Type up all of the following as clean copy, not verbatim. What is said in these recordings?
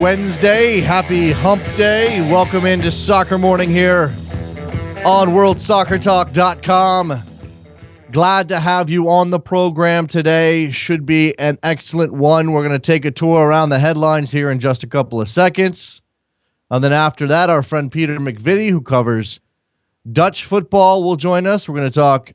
Wednesday, happy hump day. Welcome into Soccer Morning here on worldsoccertalk.com. Glad to have you on the program today. Should be an excellent one. We're going to take a tour around the headlines here in just a couple of seconds. And then after that, our friend Peter McVitie, who covers Dutch football, will join us. We're going to talk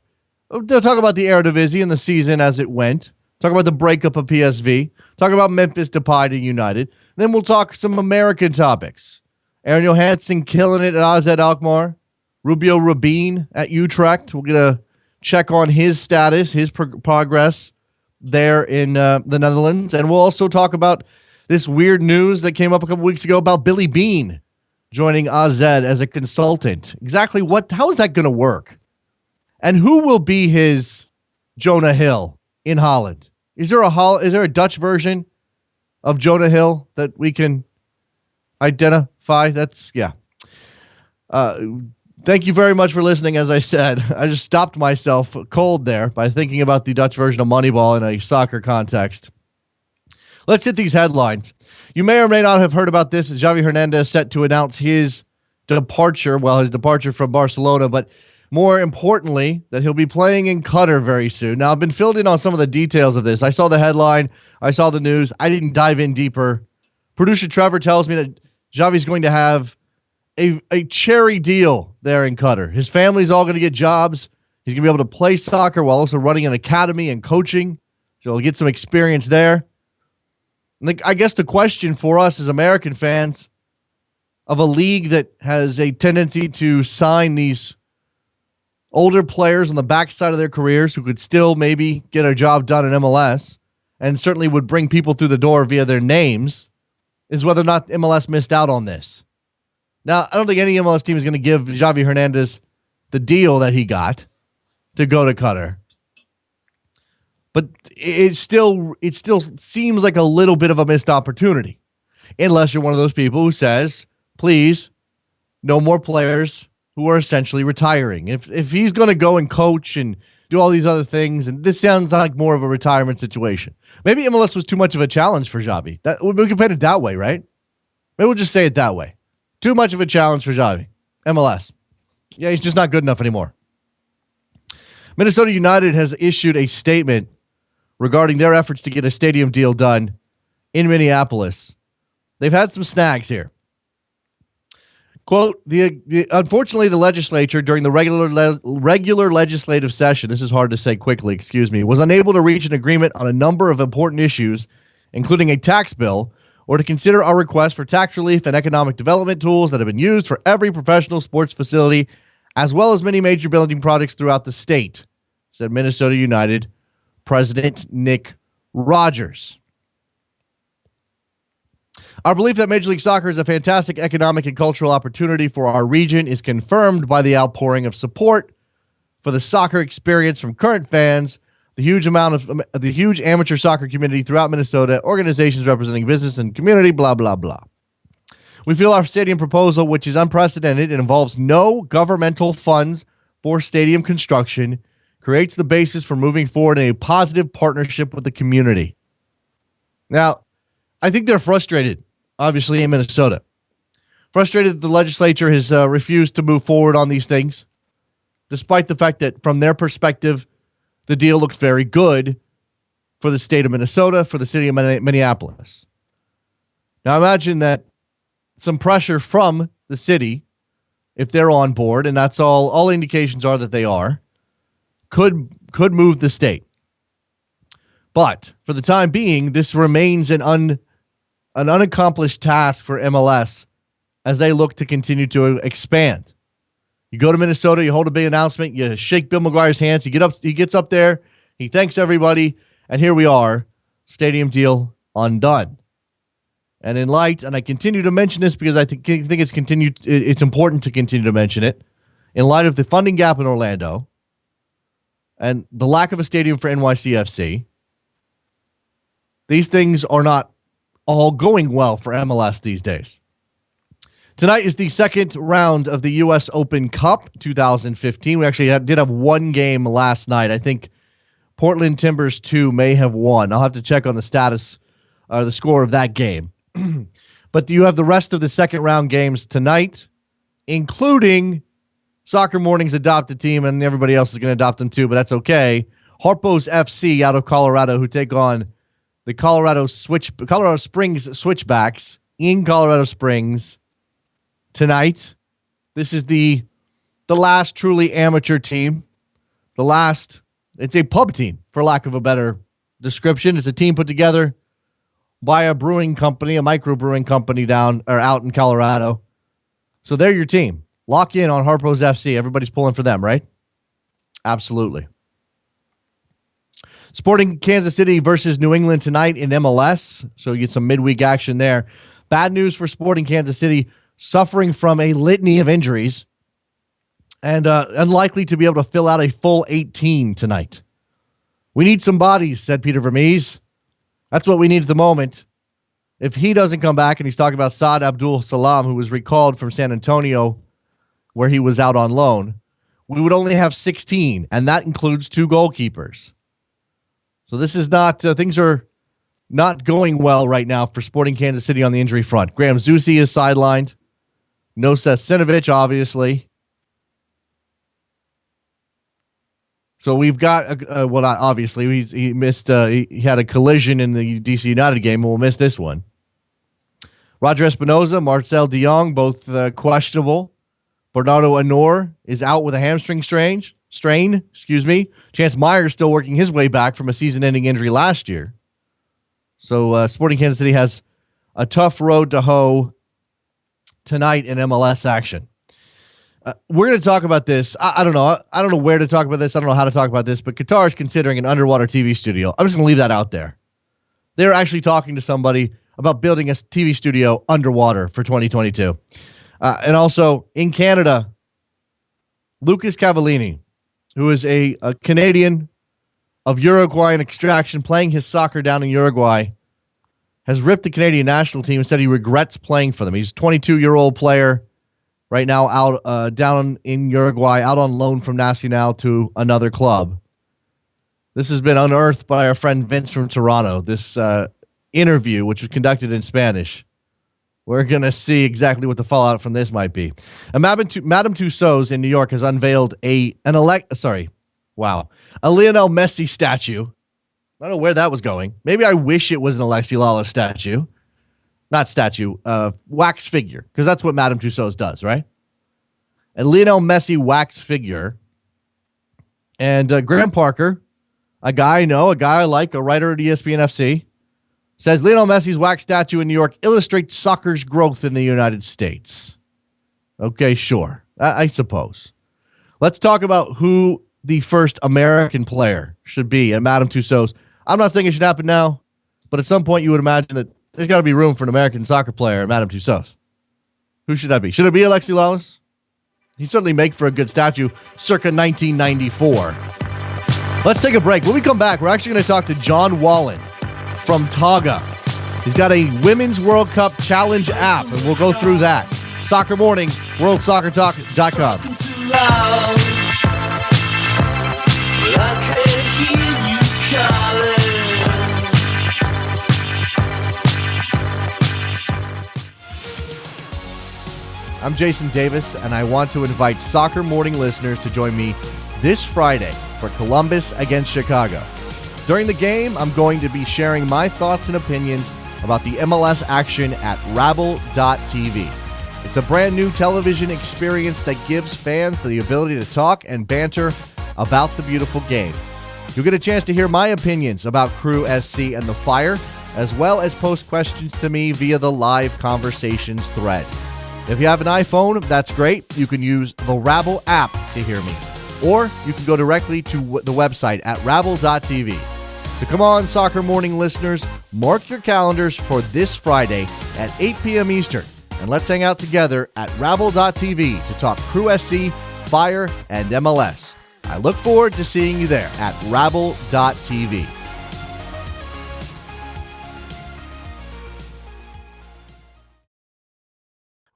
about the Eredivisie and the season as it went. Talk about the breakup of PSV. Talk about Memphis Depay to United. Then we'll talk some American topics. Aaron Johansson killing it at AZ Alkmaar. Rubio Rabin at Utrecht. We'll get a check on his status, his progress there in the Netherlands. And we'll also talk about this weird news that came up a couple weeks ago about Billy Beane joining AZ as a consultant. Exactly how is that going to work? And who will be his Jonah Hill in Holland? Is there a Dutch version of Jonah Hill that we can identify? Thank you very much for listening. As I said, I just stopped myself cold there by thinking about the Dutch version of Moneyball in a soccer context. Let's hit these headlines. You may or may not have heard about this. Xavi Hernandez set to announce his departure from Barcelona, but more importantly, that he'll be playing in Qatar very soon. Now, I've been filled in on some of the details of this. I saw the headline. I saw the news. I didn't dive in deeper. Producer Trevor tells me that Xavi's going to have a cherry deal there in Qatar. His family's all going to get jobs. He's going to be able to play soccer while also running an academy and coaching. So he'll get some experience there. And I guess the question for us as American fans of a league that has a tendency to sign these older players on the backside of their careers who could still maybe get a job done in MLS and certainly would bring people through the door via their names is whether or not MLS missed out on this. Now, I don't think any MLS team is going to give Xavi Hernandez the deal that he got to go to Qatar. But it still seems like a little bit of a missed opportunity. Unless you're one of those people who says, please, no more players who are essentially retiring. If he's going to go and coach and do all these other things, and this sounds like more of a retirement situation. Maybe MLS was too much of a challenge for Xavi. We can put it that way, right? Maybe we'll just say it that way. Too much of a challenge for Xavi. MLS. Yeah, he's just not good enough anymore. Minnesota United has issued a statement regarding their efforts to get a stadium deal done in Minneapolis. They've had some snags here. Quote, unfortunately, the legislature during the regular legislative session, this is hard to say quickly, was unable to reach an agreement on a number of important issues, including a tax bill, or to consider our request for tax relief and economic development tools that have been used for every professional sports facility, as well as many major building projects throughout the state, said Minnesota United President Nick Rogers. Our belief that Major League Soccer is a fantastic economic and cultural opportunity for our region is confirmed by the outpouring of support for the soccer experience from current fans, the huge amateur soccer community throughout Minnesota, organizations representing business and community, blah, blah, blah. We feel our stadium proposal, which is unprecedented and involves no governmental funds for stadium construction, creates the basis for moving forward in a positive partnership with the community. Now, I think they're frustrated, obviously, in Minnesota. Frustrated that the legislature has refused to move forward on these things, despite the fact that, from their perspective, the deal looks very good for the state of Minnesota, for the city of Minneapolis. Now, imagine that some pressure from the city, if they're on board, and that's all indications are that they are, could move the state. But for the time being, this remains an unaccomplished task for MLS as they look to continue to expand. You go to Minnesota, you hold a big announcement, you shake Bill McGuire's hands, he gets up there, he thanks everybody, and here we are, stadium deal undone. And I continue to mention this because I think it's important to continue to mention it, in light of the funding gap in Orlando and the lack of a stadium for NYCFC. These things are not all going well for MLS these days. Tonight is the second round of the U.S. Open Cup 2015. We actually did have one game last night. I think Portland Timbers 2 may have won. I'll have to check on the status, the score of that game. But you have the rest of the second round games tonight, including Soccer Morning's adopted team, and everybody else is going to adopt them too, but that's okay. Harpo's FC out of Colorado, who take on the Colorado Springs Switchbacks in Colorado Springs tonight. This is the last truly amateur team. It's a pub team, for lack of a better description. It's a team put together by a brewing company, a microbrewing company out in Colorado. So they're your team. Lock in on Harpo's FC. Everybody's pulling for them, right? Absolutely. Sporting Kansas City versus New England tonight in MLS. So you get some midweek action there. Bad news for Sporting Kansas City, suffering from a litany of injuries and unlikely to be able to fill out a full 18 tonight. We need some bodies, said Peter Vermees. That's what we need at the moment. If he doesn't come back, and he's talking about Saad Abdul Salam, who was recalled from San Antonio, where he was out on loan, we would only have 16, and that includes 2 goalkeepers. So this is not, things are not going well right now for Sporting Kansas City on the injury front. Graham Zusi is sidelined. No Seth Sinovich, obviously. So we've got, well, not obviously, he missed, he had a collision in the DC United game, and we'll miss this one. Roger Espinoza, Marcel de Jong, both questionable. Bernardo Anor is out with a hamstring strain. Chance Myers still working his way back from a season-ending injury last year. So Sporting Kansas City has a tough road to hoe tonight in MLS action. We're going to talk about this. I don't know. I don't know where to talk about this. I don't know how to talk about this, but Qatar is considering an underwater TV studio. I'm just going to leave that out there. They're actually talking to somebody about building a TV studio underwater for 2022. And also in Canada, Lucas Cavallini, who is a Canadian of Uruguayan extraction playing his soccer down in Uruguay, has ripped the Canadian national team and said he regrets playing for them. He's a 22-year-old player right now out down in Uruguay, out on loan from Nacional to another club. This has been unearthed by our friend Vince from Toronto, this interview, which was conducted in Spanish. We're going to see exactly what the fallout from this might be. And Madame Tussauds in New York has unveiled a Lionel Messi statue. I don't know where that was going. Maybe I wish it was an Alexi Lalas statue. Not statue, wax figure, because that's what Madame Tussauds does, right? A Lionel Messi wax figure. And Graham Parker, a guy I like, a writer at ESPN FC, says Lionel Messi's wax statue in New York illustrates soccer's growth in the United States. Okay, sure. I suppose. Let's talk about who the first American player should be at Madame Tussauds. I'm not saying it should happen now, but at some point you would imagine that there's got to be room for an American soccer player at Madame Tussauds. Who should that be? Should it be Alexi Lalas? He'd certainly make for a good statue circa 1994. Let's take a break. When we come back, we're actually going to talk to John Wallen from Taga. He's got a Women's World Cup Challenge app, and we'll go through that. Soccer Morning, worldsoccertalk.com. I'm Jason Davis, and I want to invite Soccer Morning listeners to join me this Friday for Columbus against Chicago. During the game, I'm going to be sharing my thoughts and opinions about the MLS action at Rabble.tv. It's a brand new television experience that gives fans the ability to talk and banter about the beautiful game. You'll get a chance to hear my opinions about Crew SC and the Fire, as well as post questions to me via the live conversations thread. If you have an iPhone, that's great. You can use the Rabble app to hear me. Or you can go directly to the website at Rabble.tv. So come on, Soccer Morning listeners, mark your calendars for this Friday at 8 p.m. Eastern, and let's hang out together at Rabble.tv to talk Crew SC, Fire, and MLS. I look forward to seeing you there at Rabble.tv.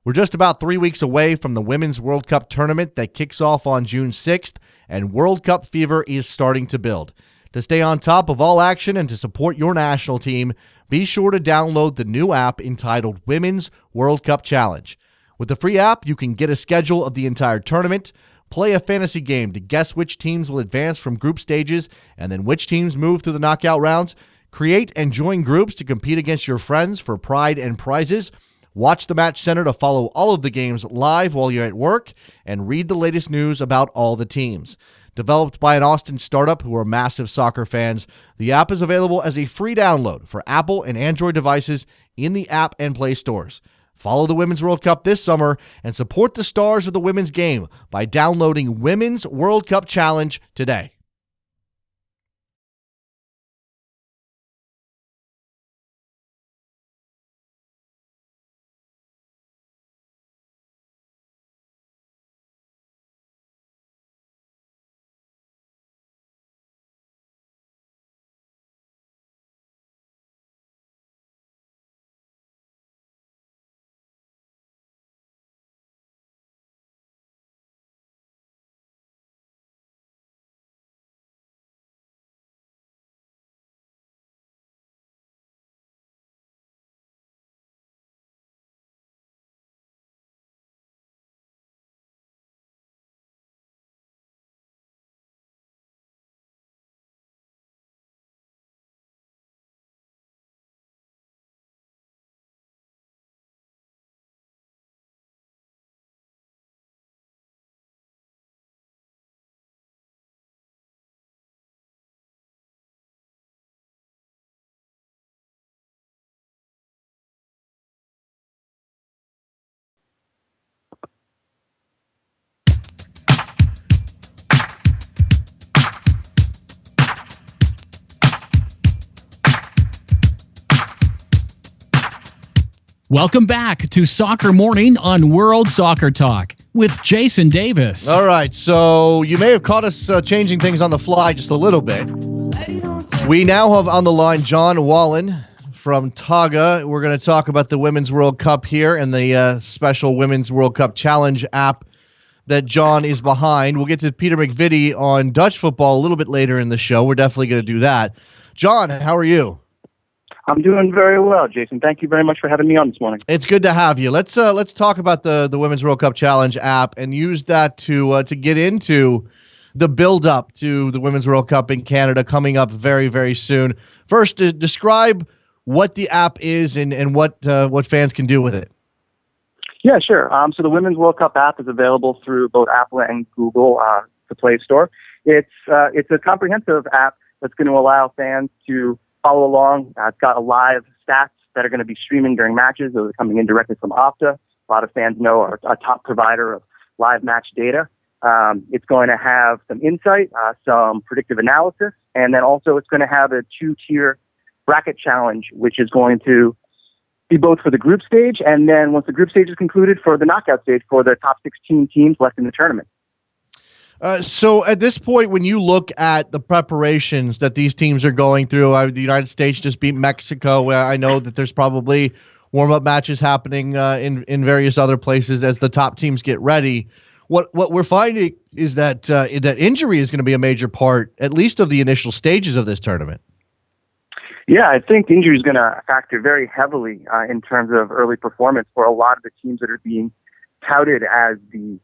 We're just about 3 weeks away from the Women's World Cup tournament that kicks off on June 6th, and World Cup fever is starting to build. To stay on top of all action and to support your national team, be sure to download the new app entitled Women's World Cup Challenge. With the free app, you can get a schedule of the entire tournament, play a fantasy game to guess which teams will advance from group stages and then which teams move through the knockout rounds, create and join groups to compete against your friends for pride and prizes, watch the Match Center to follow all of the games live while you're at work, and read the latest news about all the teams. Developed by an Austin startup who are massive soccer fans, the app is available as a free download for Apple and Android devices in the App and Play stores. Follow the Women's World Cup this summer and support the stars of the women's game by downloading Women's World Cup Challenge today. Welcome back to Soccer Morning on World Soccer Talk with Jason Davis. All right, so you may have caught us changing things on the fly just a little bit. We now have on the line John Wallen from Taga. We're going to talk about the Women's World Cup here and the special Women's World Cup Challenge app that John is behind. We'll get to Peter McVitie on Dutch football a little bit later in the show. We're definitely going to do that. John, how are you? I'm doing very well, Jason. Thank you very much for having me on this morning. It's good to have you. Let's talk about the Women's World Cup Challenge app and use that to get into the build-up to the Women's World Cup in Canada coming up very, very soon. First, describe what the app is and what fans can do with it. Yeah, sure. So the Women's World Cup app is available through both Apple and Google, the Play Store. It's a comprehensive app that's going to allow fans to follow along. It's got a live stats that are going to be streaming during matches. Those are coming in directly from Opta. A lot of fans know are a top provider of live match data. It's going to have some insight, some predictive analysis, and then also it's going to have a 2-tier bracket challenge, which is going to be both for the group stage and then once the group stage is concluded for the knockout stage for the top 16 teams left in the tournament. So at this point, when you look at the preparations that these teams are going through, the United States just beat Mexico. I know that there's probably warm-up matches happening in various other places as the top teams get ready. What we're finding is that that injury is going to be a major part, at least of the initial stages of this tournament. Yeah, I think injury is going to factor very heavily in terms of early performance for a lot of the teams that are being touted as the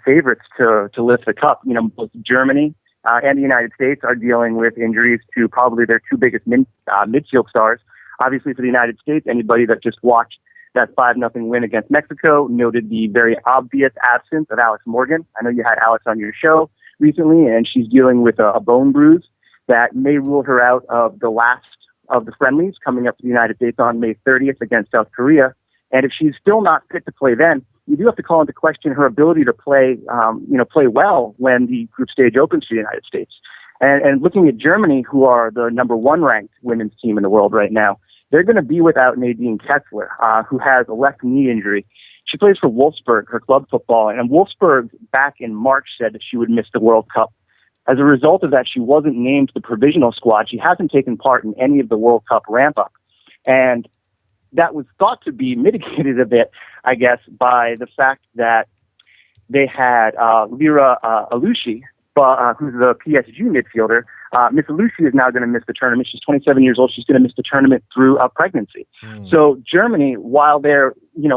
favorites to lift the cup. You know, both Germany and the United States are dealing with injuries to probably their two biggest midfield stars. Obviously, for the United States, anybody that just watched that 5-0 win against Mexico noted the very obvious absence of Alex Morgan. I know you had Alex on your show recently, and she's dealing with a bone bruise that may rule her out of the last of the friendlies coming up to the United States on May 30th against South Korea. And if she's still not fit to play then, you do have to call into question her ability to play well when the group stage opens for the United States. And looking at Germany, who are the number 1 ranked women's team in the world right now, they're going to be without Nadine Ketzler, who has a left knee injury. She plays for Wolfsburg, her club football, and Wolfsburg back in March said that she would miss the World Cup. As a result of that, she wasn't named to the provisional squad. She hasn't taken part in any of the World Cup ramp-up. And that was thought to be mitigated a bit, I guess, by the fact that they had Lira Alushi, who's the PSG midfielder, Miss Lucy is now going to miss the tournament. She's 27 years old. She's going to miss the tournament through a pregnancy. So Germany, while they're,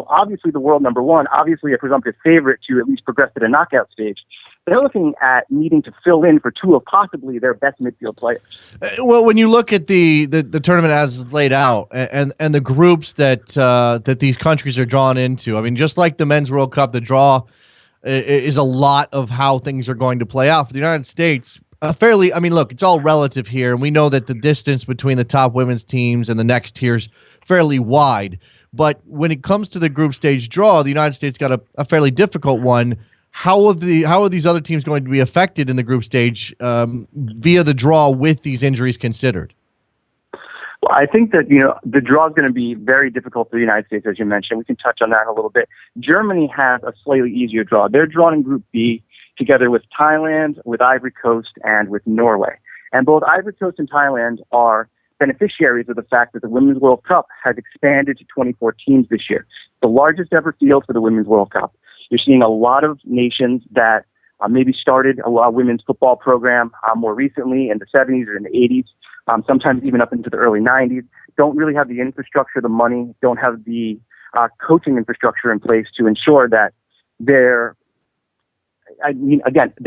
obviously the world number one, obviously a presumptive favorite to at least progress to the knockout stage, they're looking at needing to fill in for two of possibly their best midfield players. Well, when you look at the tournament as it's laid out and the groups that these countries are drawn into, I mean, just like the Men's World Cup, the draw is a lot of how things are going to play out. For the United States, look, it's all relative here, and we know that the distance between the top women's teams and the next tiers fairly wide. But when it comes to the group stage draw, the United States got a fairly difficult one. How are these other teams going to be affected in the group stage via the draw with these injuries considered? Well, I think that, the draw is going to be very difficult for the United States, as you mentioned. We can touch on that a little bit. Germany has a slightly easier draw. They're drawn in Group B together with Thailand, with Ivory Coast, and with Norway. And both Ivory Coast and Thailand are beneficiaries of the fact that the Women's World Cup has expanded to 24 teams this year, the largest ever field for the Women's World Cup. You're seeing a lot of nations that maybe started a women's football program more recently in the 70s or in the 80s, sometimes even up into the early 90s, don't really have the infrastructure, the money, don't have the coaching infrastructure in place to ensure that they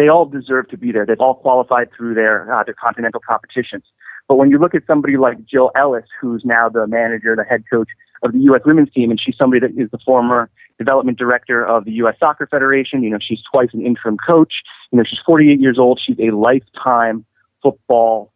all deserve to be there. They've all qualified through their continental competitions. But when you look at somebody like Jill Ellis, who's now the manager, the head coach of the U.S. women's team, and she's somebody that is the former development director of the U.S. Soccer Federation. She's twice an interim coach. She's 48 years old. She's a lifetime football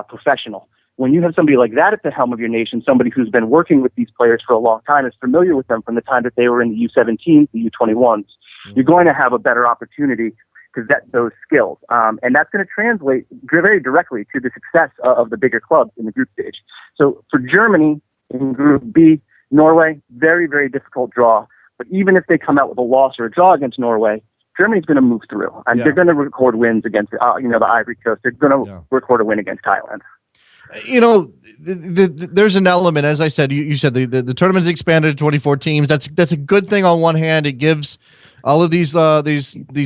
professional. When you have somebody like that at the helm of your nation, somebody who's been working with these players for a long time, is familiar with them from the time that they were in the U17s, the U21s, you're going to have a better opportunity to vet those skills. And that's going to translate very directly to the success of the bigger clubs in the group stage. So for Germany in Group B, Norway, very, very difficult draw. But even if they come out with a loss or a draw against Norway, Germany's going to move through. And they're going to record wins against, the Ivory Coast. They're going to record a win against Thailand. There's an element, as I said, you said the tournament's expanded to 24 teams. That's a good thing on one hand. It gives all of these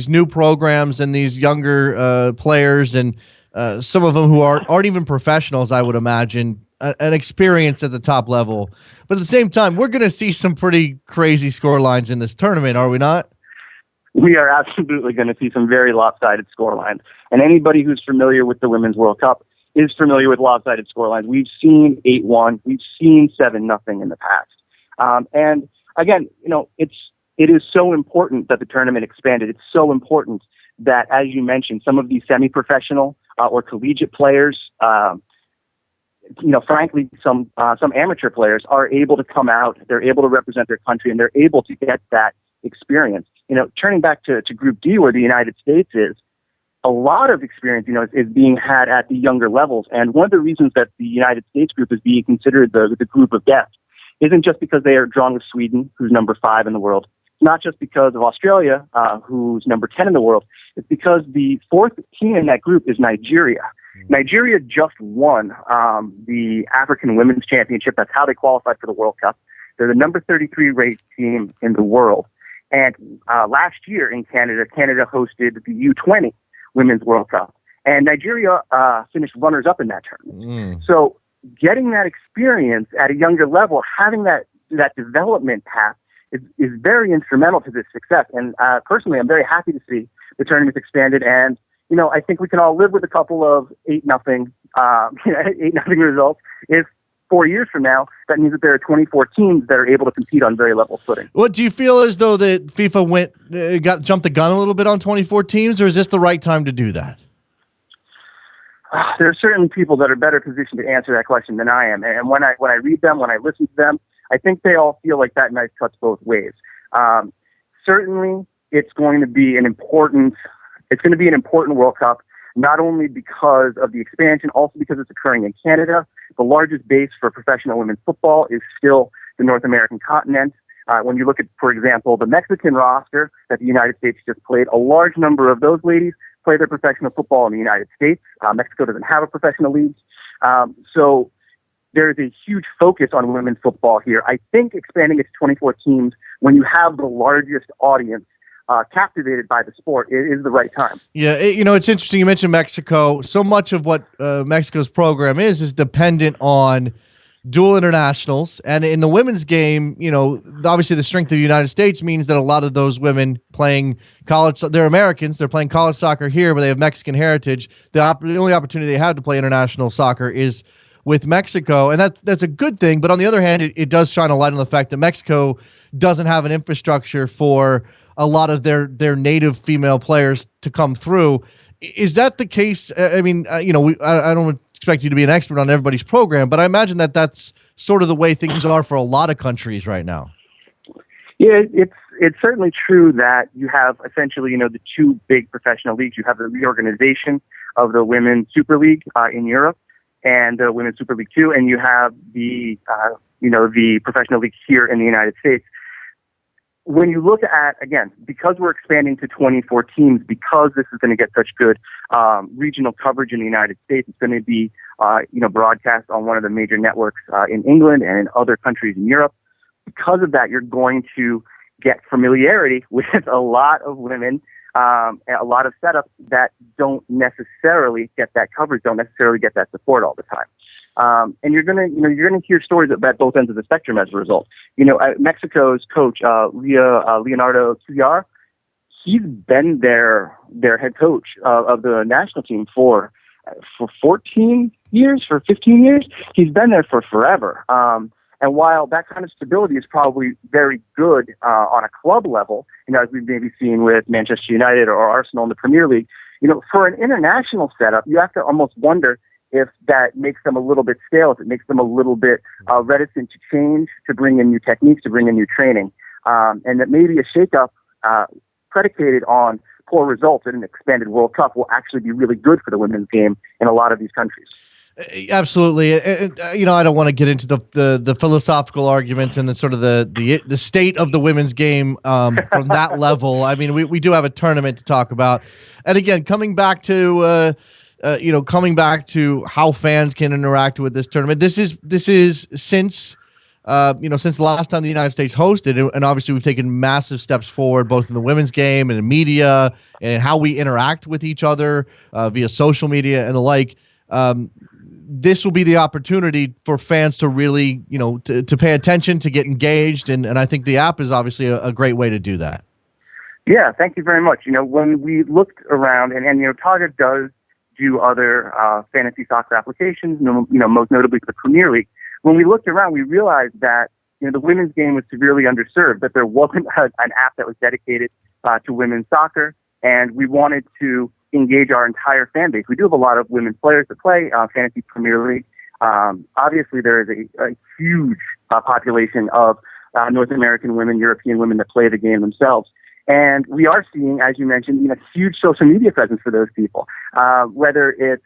new programs and these younger players and some of them who aren't even professionals, I would imagine, an experience at the top level. But at the same time, we're going to see some pretty crazy score lines in this tournament, are we not? We are absolutely going to see some very lopsided score lines. And anybody who's familiar with the Women's World Cup is familiar with lopsided score lines. We've seen 8-1. We've seen 7-0 in the past. And again, it is so important that the tournament expanded. It's so important that, as you mentioned, some of these semi-professional or collegiate players, frankly, some amateur players are able to come out. They're able to represent their country, and they're able to get that experience. Turning back to Group D, where the United States is, a lot of experience, is being had at the younger levels. And one of the reasons that the United States group is being considered the group of death isn't just because they are drawn with Sweden, who's number 5 in the world. It's not just because of Australia, who's number 10 in the world. It's because the 4th team in that group is Nigeria. Nigeria just won the African Women's Championship. That's how they qualified for the World Cup. They're the number 33 ranked team in the world. And last year in Canada hosted the U20 Women's World Cup. And Nigeria finished runners-up in that tournament. So getting that experience at a younger level, having that development path is very instrumental to this success. And personally, I'm very happy to see the tournament expanded. And, I think we can all live with a couple of 8-0 results. If 4 years from now, that means that there are 24 teams that are able to compete on very level footing. What do you feel as though that FIFA jumped the gun a little bit on 24 teams, or is this the right time to do that? There are certain people that are better positioned to answer that question than I am. And when I read them, when I listen to them, I think they all feel like that knife cuts both ways. Certainly, it's going to be an important World Cup, not only because of the expansion, also because it's occurring in Canada. The largest base for professional women's football is still the North American continent. When you look at, for example, the Mexican roster that the United States just played, a large number of those ladies play their professional football in the United States. Mexico doesn't have a professional league. So there is a huge focus on women's football here. I think expanding it to 24 teams when you have the largest audience captivated by the sport, it is the right time. Yeah, it's interesting. You mentioned Mexico. So much of what Mexico's program is dependent on dual internationals. And in the women's game, obviously the strength of the United States means that a lot of those women playing college, they're Americans, they're playing college soccer here, but they have Mexican heritage. The only opportunity they have to play international soccer is with Mexico. And that's a good thing. But on the other hand, it does shine a light on the fact that Mexico doesn't have an infrastructure for a lot of their native female players to come through. Is that the case? I mean, I don't expect you to be an expert on everybody's program, but I imagine that that's sort of the way things are for a lot of countries right now. Yeah, it's certainly true that you have essentially, the two big professional leagues. You have the reorganization of the Women's Super League in Europe and the Women's Super League 2, and you have the professional league here in the United States. When you look at, again, because we're expanding to 24 teams, because this is going to get such good regional coverage in the United States, it's going to be, broadcast on one of the major networks in England and in other countries in Europe. Because of that, you're going to get familiarity with a lot of women, a lot of setups that don't necessarily get that coverage, don't necessarily get that support all the time. And you're gonna hear stories at both ends of the spectrum as a result. Mexico's coach, Leonardo Cuellar, he's been their head coach of the national team for 14 years, for 15 years. He's been there for forever. And while that kind of stability is probably very good on a club level, as we've maybe seen with Manchester United or Arsenal in the Premier League, for an international setup, you have to almost wonder if that makes them a little bit stale, if it makes them a little bit reticent to change, to bring in new techniques, to bring in new training, and that maybe a shakeup predicated on poor results in an expanded World Cup will actually be really good for the women's game in a lot of these countries. Absolutely, and I don't want to get into the philosophical arguments and the sort of the state of the women's game from that level. I mean, we do have a tournament to talk about, and again, coming back to how fans can interact with this tournament. This is since the last time the United States hosted, and obviously we've taken massive steps forward, both in the women's game and in media and how we interact with each other via social media and the like. This will be the opportunity for fans to really, to pay attention, to get engaged, and I think the app is obviously a great way to do that. Yeah, thank you very much. When we looked around, and Target does do other fantasy soccer applications, most notably for the Premier League. When we looked around, we realized that the women's game was severely underserved, that there wasn't an app that was dedicated to women's soccer, and we wanted to engage our entire fan base. We do have a lot of women players that play Fantasy Premier League. Obviously, there is a huge population of North American women, European women that play the game themselves. And we are seeing, as you mentioned, a huge social media presence for those people. Whether it's,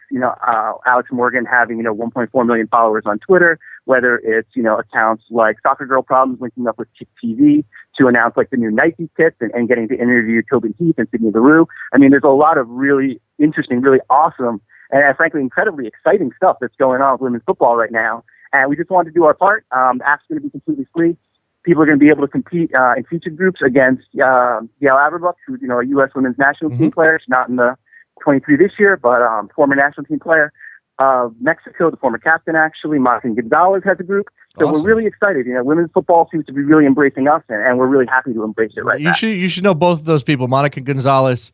Alex Morgan having, 1.4 million followers on Twitter, whether it's, accounts like Soccer Girl Problems linking up with Kick TV to announce like the new Nike kits and getting to interview Tobin Heath and Sydney Leroux. I mean, there's a lot of really interesting, really awesome, and frankly, incredibly exciting stuff that's going on with women's football right now. And we just wanted to do our part. The app's going to be completely free. People are going to be able to compete in featured groups against Yael Averbuch, who's a U.S. women's national team player. She's not in the 23 this year, but former national team player of Mexico, the former captain, actually. Martin Gonzalez has a group. So awesome. We're really excited. Women's football seems to be really embracing us, and we're really happy to embrace it right now. You should know both of those people. Monica Gonzalez,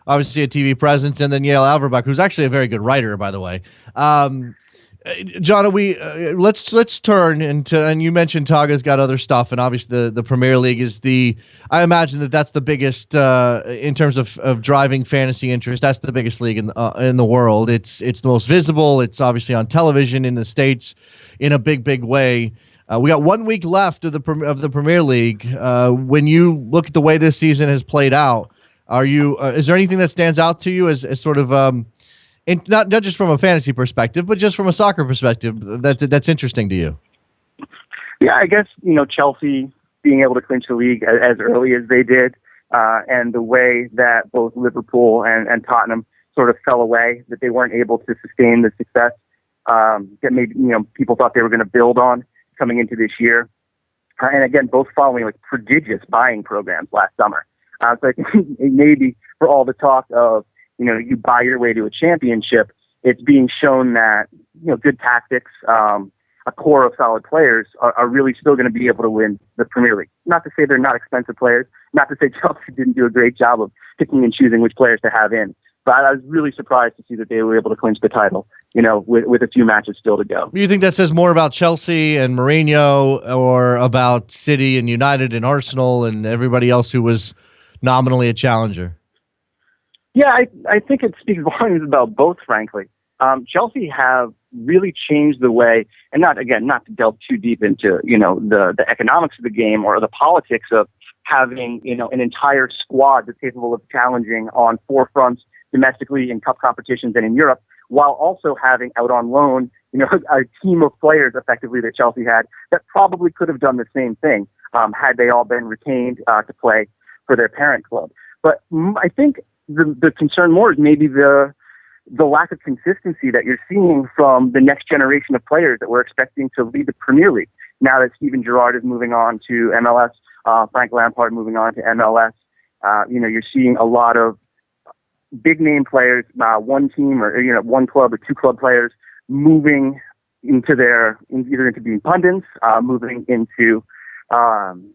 obviously a TV presence, and then Yael Averbuch, who's actually a very good writer, by the way. John, let's turn into, and you mentioned Taga's got other stuff, and obviously the Premier League is I imagine that's the biggest in terms of driving fantasy interest. That's the biggest league in the world. It's the most visible. It's obviously on television in the States in a big way. We got 1 week left of the Premier League. When you look at the way this season has played out, is there anything that stands out to you as sort of not just from a fantasy perspective, but just from a soccer perspective that's interesting to you? Yeah, I guess, Chelsea being able to clinch the league as early as they did, and the way that both Liverpool and Tottenham sort of fell away, that they weren't able to sustain the success that maybe, people thought they were going to build on coming into this year. And again, both following like prodigious buying programs last summer. So I think maybe for all the talk of, you buy your way to a championship, it's being shown that, good tactics, a core of solid players are really still going to be able to win the Premier League. Not to say they're not expensive players, not to say Chelsea didn't do a great job of picking and choosing which players to have in. But I was really surprised to see that they were able to clinch the title, with a few matches still to go. Do you think that says more about Chelsea and Mourinho or about City and United and Arsenal and everybody else who was nominally a challenger? Yeah, I think it speaks volumes about both, frankly. Chelsea have really changed the way, and not to delve too deep into, the economics of the game or the politics of having, an entire squad that's capable of challenging on four fronts domestically in cup competitions and in Europe, while also having out on loan, a team of players effectively that Chelsea had that probably could have done the same thing had they all been retained to play for their parent club. But I think the concern more is maybe the lack of consistency that you're seeing from the next generation of players that we're expecting to lead the Premier League. Now that Steven Gerrard is moving on to MLS, Frank Lampard moving on to MLS, you're seeing a lot of big name players, one team or one club or two club players moving either into being pundits, moving into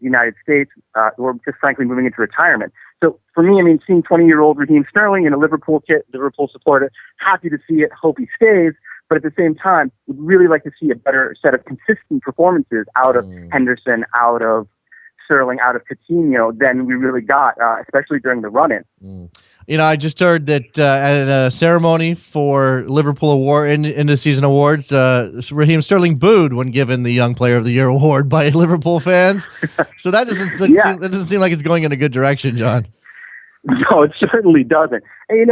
United States, or just frankly moving into retirement. So for me, seeing 20-year-old Raheem Sterling in a Liverpool kit, Liverpool supporter, happy to see it, hope he stays, but at the same time, would really like to see a better set of consistent performances out of Henderson, out of Sterling, out of Coutinho than we really got, especially during the run-in. I just heard that at a ceremony for Liverpool award in the season awards, Raheem Sterling booed when given the Young Player of the Year award by Liverpool fans. So that doesn't seem like it's going in a good direction, John. No, it certainly doesn't. And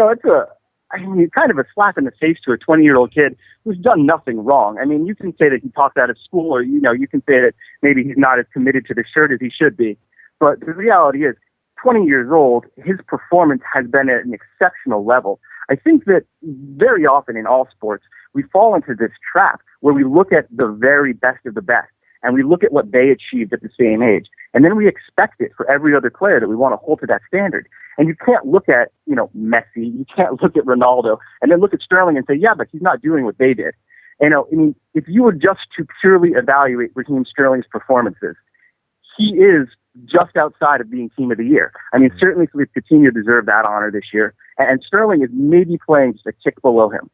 it's kind of a slap in the face to a 20-year-old kid who's done nothing wrong. You can say that he talked out of school, or you can say that maybe he's not as committed to the shirt as he should be. But the reality is, 20 years old, his performance has been at an exceptional level. I think that very often in all sports, we fall into this trap where we look at the very best of the best and we look at what they achieved at the same age. And then we expect it for every other player that we want to hold to that standard. And you can't look at, Messi, you can't look at Ronaldo and then look at Sterling and say, yeah, but he's not doing what they did. If you were just to purely evaluate Raheem Sterling's performances, he is just outside of being Team of the Year. Certainly Philippe Coutinho deserved that honor this year, and Sterling is maybe playing just a tick below him.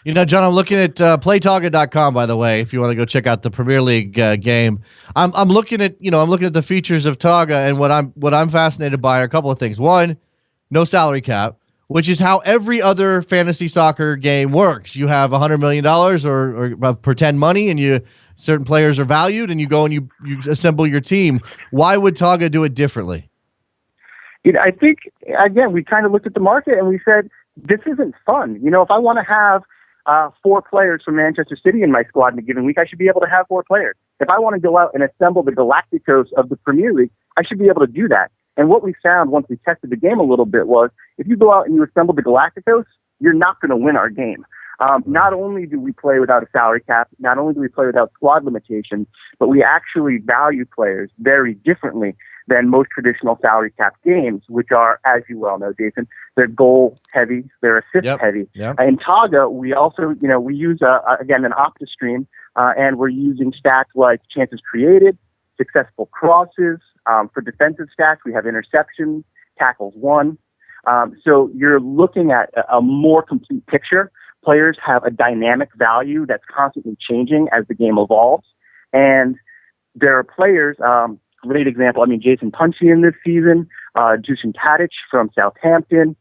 John, I'm looking at playtoga.com, by the way, if you want to go check out the Premier League game. I'm looking at the features of Toga, and what I'm fascinated by are a couple of things. One, no salary cap, which is how every other fantasy soccer game works. You have $100 million or pretend money, and certain players are valued, and you go and you assemble your team. Why would Toga do it differently? I think, again, we kind of looked at the market and we said, this isn't fun. If I want to have 4 players from Manchester City in my squad in a given week, I should be able to have 4 players. If I want to go out and assemble the Galacticos of the Premier League, I should be able to do that. And what we found once we tested the game a little bit was, if you go out and you assemble the Galacticos, you're not going to win our game. Not only do we play without a salary cap, not only do we play without squad limitations, but we actually value players very differently than most traditional salary cap games, which are, as you well know, Jason, they're goal heavy, they're assist heavy. Yep. In Toga, we also, we use, again, an Opta stream, and we're using stats like chances created, successful crosses. For defensive stats, we have interceptions, tackles won. So you're looking at a more complete picture. Players have a dynamic value that's constantly changing as the game evolves. And there are players, great example, Jason Punchy in this season, Dusan Tadic from Southampton,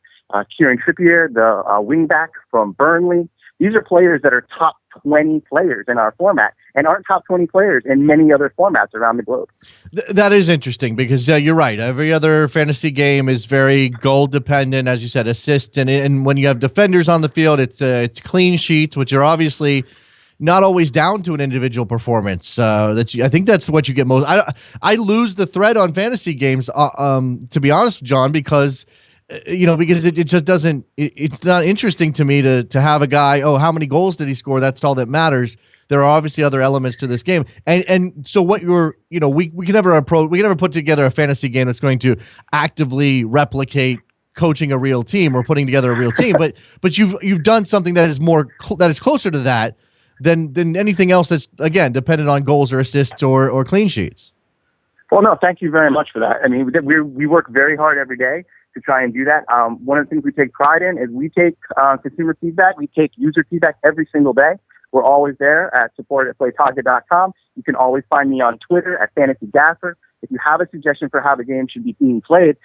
Kieran Trippier, the wingback from Burnley. These are players that are top 20 players in our format and aren't top 20 players in many other formats around the globe. That is interesting because you're right. Every other fantasy game is very goal dependent, as you said, assists, and when you have defenders on the field, it's clean sheets, which are obviously not always down to an individual performance. I think that's what you get most. I lose the thread on fantasy games, to be honest, John, because it just doesn't. It's not interesting to me to have a guy. Oh, how many goals did he score? That's all that matters. there are obviously other elements to this game. And so what we can never put together a fantasy game that's going to actively replicate coaching a real team or putting together a real team, but you've done something that is that is closer to that than anything else that's, again, dependent on goals or assists or clean sheets. Well, no, thank you very much for that. I mean, we work very hard every day to try and do that. One of the things we take pride in is we take consumer feedback. We take user feedback every single day. We're always there at support@playtarget.com. You can always find me on Twitter at FantasyGaffer. If you have a suggestion for how the game should be being played,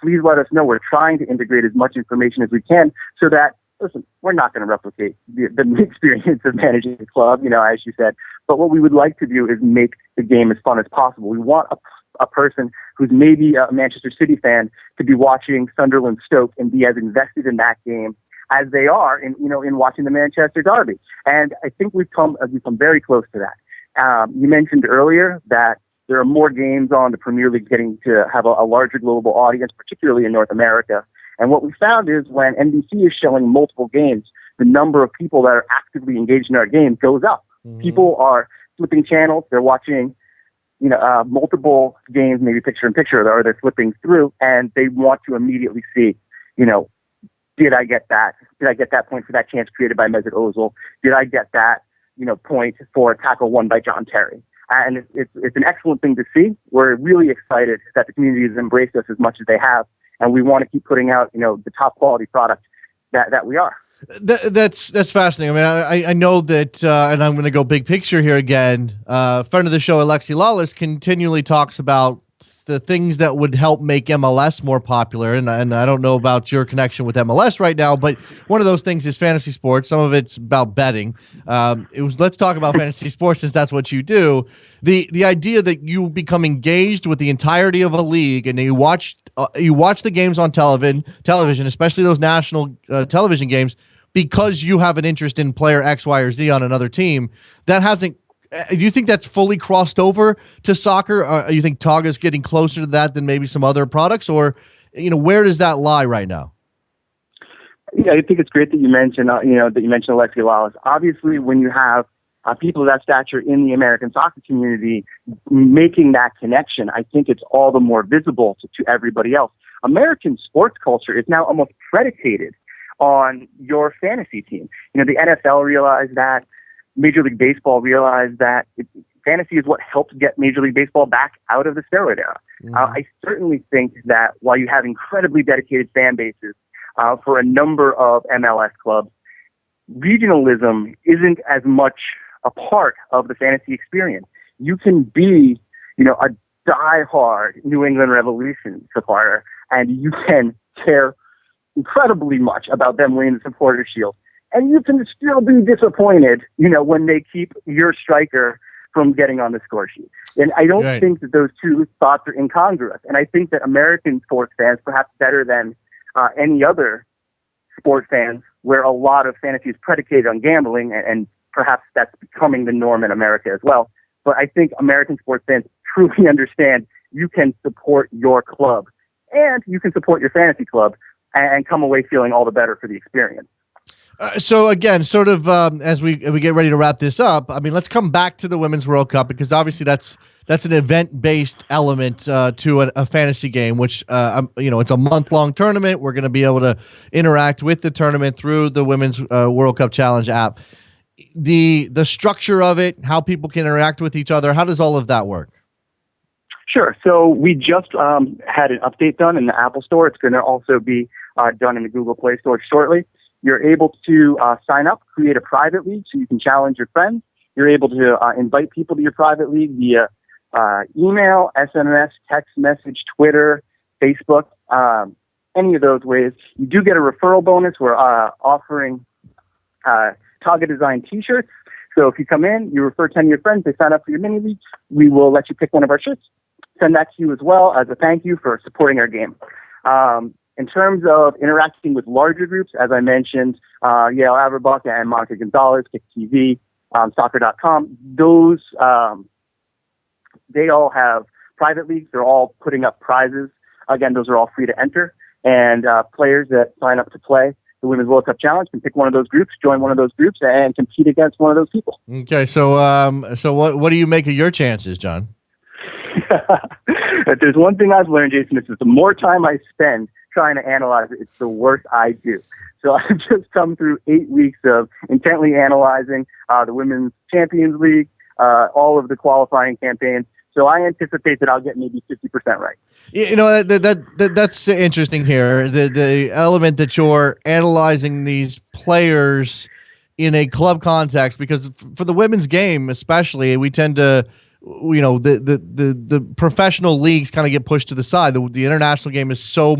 please let us know. We're trying to integrate as much information as we can so that, listen, we're not going to replicate the experience of managing a club, as you said. But what we would like to do is make the game as fun as possible. We want a person who's maybe a Manchester City fan to be watching Sunderland Stoke and be as invested in that game as they are in watching the Manchester Derby. And I think we've come very close to that. You mentioned earlier that there are more games on. The Premier League getting to have a larger global audience, particularly in North America. And what we found is when NBC is showing multiple games, the number of people that are actively engaged in our game goes up. Mm-hmm. People are flipping channels. They're watching, multiple games, maybe picture in picture, or they're flipping through, and they want to immediately see, did I get that? Did I get that point for that chance created by Mesut Ozil? Did I get that, point for a tackle won by John Terry? And it's an excellent thing to see. We're really excited that the community has embraced us as much as they have, and we want to keep putting out, the top quality product that we are. That's fascinating. I mean, I know that, and I'm going to go big picture here again. Friend of the show, Alexi Lawless, continually talks about the things that would help make MLS more popular. And I don't know about your connection with MLS right now, but one of those things is fantasy sports. Some of it's about betting. Let's talk about fantasy sports since that's what you do. The idea that you become engaged with the entirety of a league and you watch the games on television, especially those national television games, because you have an interest in player X, Y, or Z on another team. That hasn't. Do you think that's fully crossed over to soccer? Or you think Togga's getting closer to that than maybe some other products, or where does that lie right now? Yeah, I think it's great that you mentioned Alexi Lawless. Obviously, when you have people of that stature in the American soccer community making that connection, I think it's all the more visible to everybody else. American sports culture is now almost predicated on your fantasy team. The NFL realized that. Major League Baseball realized that fantasy is what helped get Major League Baseball back out of the steroid era. Mm-hmm. I certainly think that while you have incredibly dedicated fan bases for a number of MLS clubs, regionalism isn't as much a part of the fantasy experience. You can be, a diehard New England Revolution supporter, and you can care incredibly much about them winning the Supporters' Shield. And you can still be disappointed, when they keep your striker from getting on the score sheet. And I don't think that those two thoughts are incongruous. And I think that American sports fans, perhaps better than any other sports fans, where a lot of fantasy is predicated on gambling, and perhaps that's becoming the norm in America as well. But I think American sports fans truly understand you can support your club and you can support your fantasy club and come away feeling all the better for the experience. So again, sort of as we get ready to wrap this up, I mean, let's come back to the Women's World Cup, because obviously that's an event-based element to a fantasy game, which it's a month-long tournament. We're going to be able to interact with the tournament through the Women's World Cup Challenge app. The structure of it, how people can interact with each other, how does all of that work? Sure. So we just had an update done in the Apple Store. It's going to also be done in the Google Play Store shortly. You're able to sign up, create a private league so you can challenge your friends. You're able to invite people to your private league via email, SMS, text message, Twitter, Facebook, any of those ways. You do get a referral bonus. We're offering Togga Design t-shirts. So if you come in, you refer 10 of your friends, they sign up for your mini league, we will let you pick one of our shirts. Send that to you as well as a thank you for supporting our game. In terms of interacting with larger groups, as I mentioned, Yale Averbuck and Monica Gonzalez, Kick TV, soccer.com, those, they all have private leagues. They're all putting up prizes. Again, those are all free to enter. And players that sign up to play the Women's World Cup Challenge, can pick one of those groups, join one of those groups, and compete against one of those people. Okay, so what do you make of your chances, John? If there's one thing I've learned, Jason, is that the more time I spend trying to analyze it, it's the worse I do. So I've just come through 8 weeks of intently analyzing the Women's Champions League, all of the qualifying campaigns. So I anticipate that I'll get maybe 50% right. You know, that's interesting here. The element that you're analyzing these players in a club context, because for the women's game especially, we tend to, you know, the professional leagues kind of get pushed to the side. The international game is so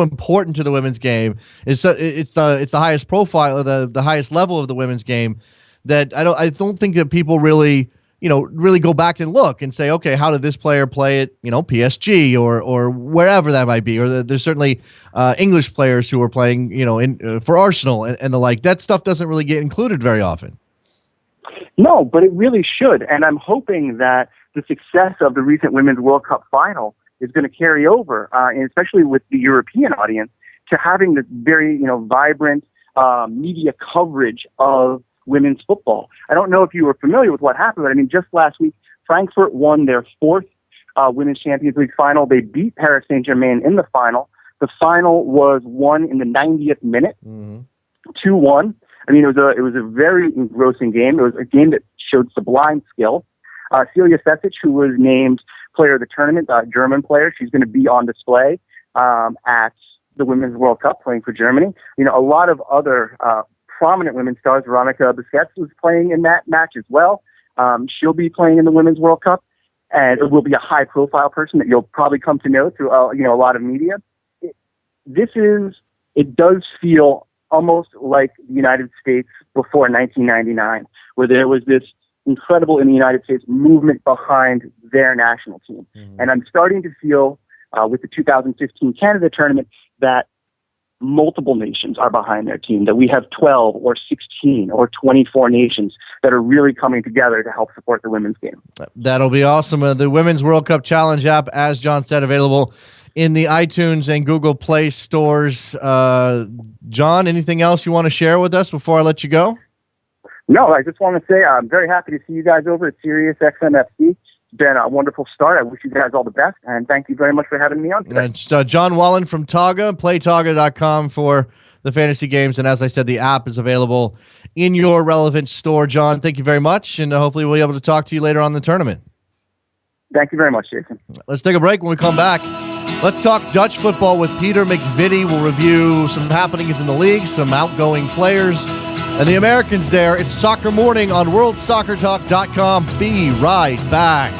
important to the women's game. It's the highest profile, the highest level of the women's game, that I don't think that people really go back and look and say, okay, how did this player play at, PSG or wherever that might be? Or there's certainly English players who are playing, for Arsenal and the like. That stuff doesn't really get included very often. No, but it really should. And I'm hoping that the success of the recent Women's World Cup final is going to carry over, and especially with the European audience, to having this very, vibrant media coverage of women's football. I don't know if you were familiar with what happened, but just last week, Frankfurt won their fourth Women's Champions League final. They beat Paris Saint-Germain in the final. The final was won in the 90th minute, 2-1. It was a very engrossing game. It was a game that showed sublime skill. Celia Sesic, who was named player of the tournament, a German player, she's going to be on display at the Women's World Cup playing for Germany. A lot of other prominent women's stars. Veronica Busquets was playing in that match as well. She'll be playing in the Women's World Cup, and it will be a high-profile person that you'll probably come to know through a lot of media. It does feel almost like the United States before 1999, where there was this incredible, in the United States, movement behind their national team. And I'm starting to feel with the 2015 Canada tournament that multiple nations are behind their team, that we have 12 or 16 or 24 nations that are really coming together to help support the women's game. That'll be awesome. The Women's World Cup Challenge app, as John said, available in the iTunes and Google Play stores. John, anything else you want to share with us before I let you go? No, I just want to say I'm very happy to see you guys over at Sirius XM FC. It's been a wonderful start. I wish you guys all the best, and thank you very much for having me on today. It's John Wallen from Taga, playtaga.com for the fantasy games, and as I said, the app is available in your relevant store. John, thank you very much, and hopefully we'll be able to talk to you later on in the tournament. Thank you very much, Jason. Let's take a break. When we come back, let's talk Dutch football with Peter McVitie. We'll review some happenings in the league, some outgoing players, and the Americans there. It's Soccer Morning on WorldSoccerTalk.com. Be right back.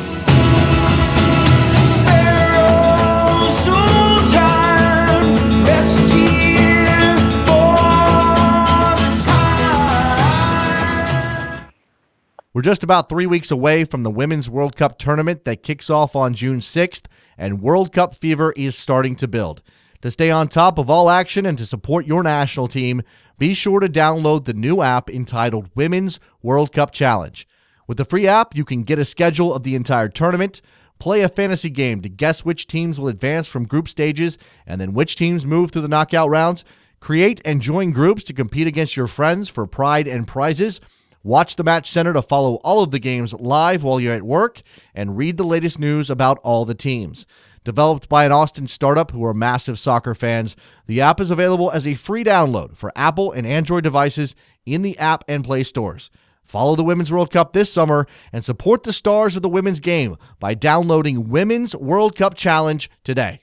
We're just about 3 weeks away from the Women's World Cup tournament that kicks off on June 6th, and World Cup fever is starting to build. To stay on top of all action and to support your national team, be sure to download the new app entitled Women's World Cup Challenge. With the free app, you can get a schedule of the entire tournament, play a fantasy game to guess which teams will advance from group stages and then which teams move through the knockout rounds, create and join groups to compete against your friends for pride and prizes, watch the Match Center to follow all of the games live while you're at work, and read the latest news about all the teams. Developed by an Austin startup who are massive soccer fans, the app is available as a free download for Apple and Android devices in the App and Play stores. Follow the Women's World Cup this summer and support the stars of the women's game by downloading Women's World Cup Challenge today.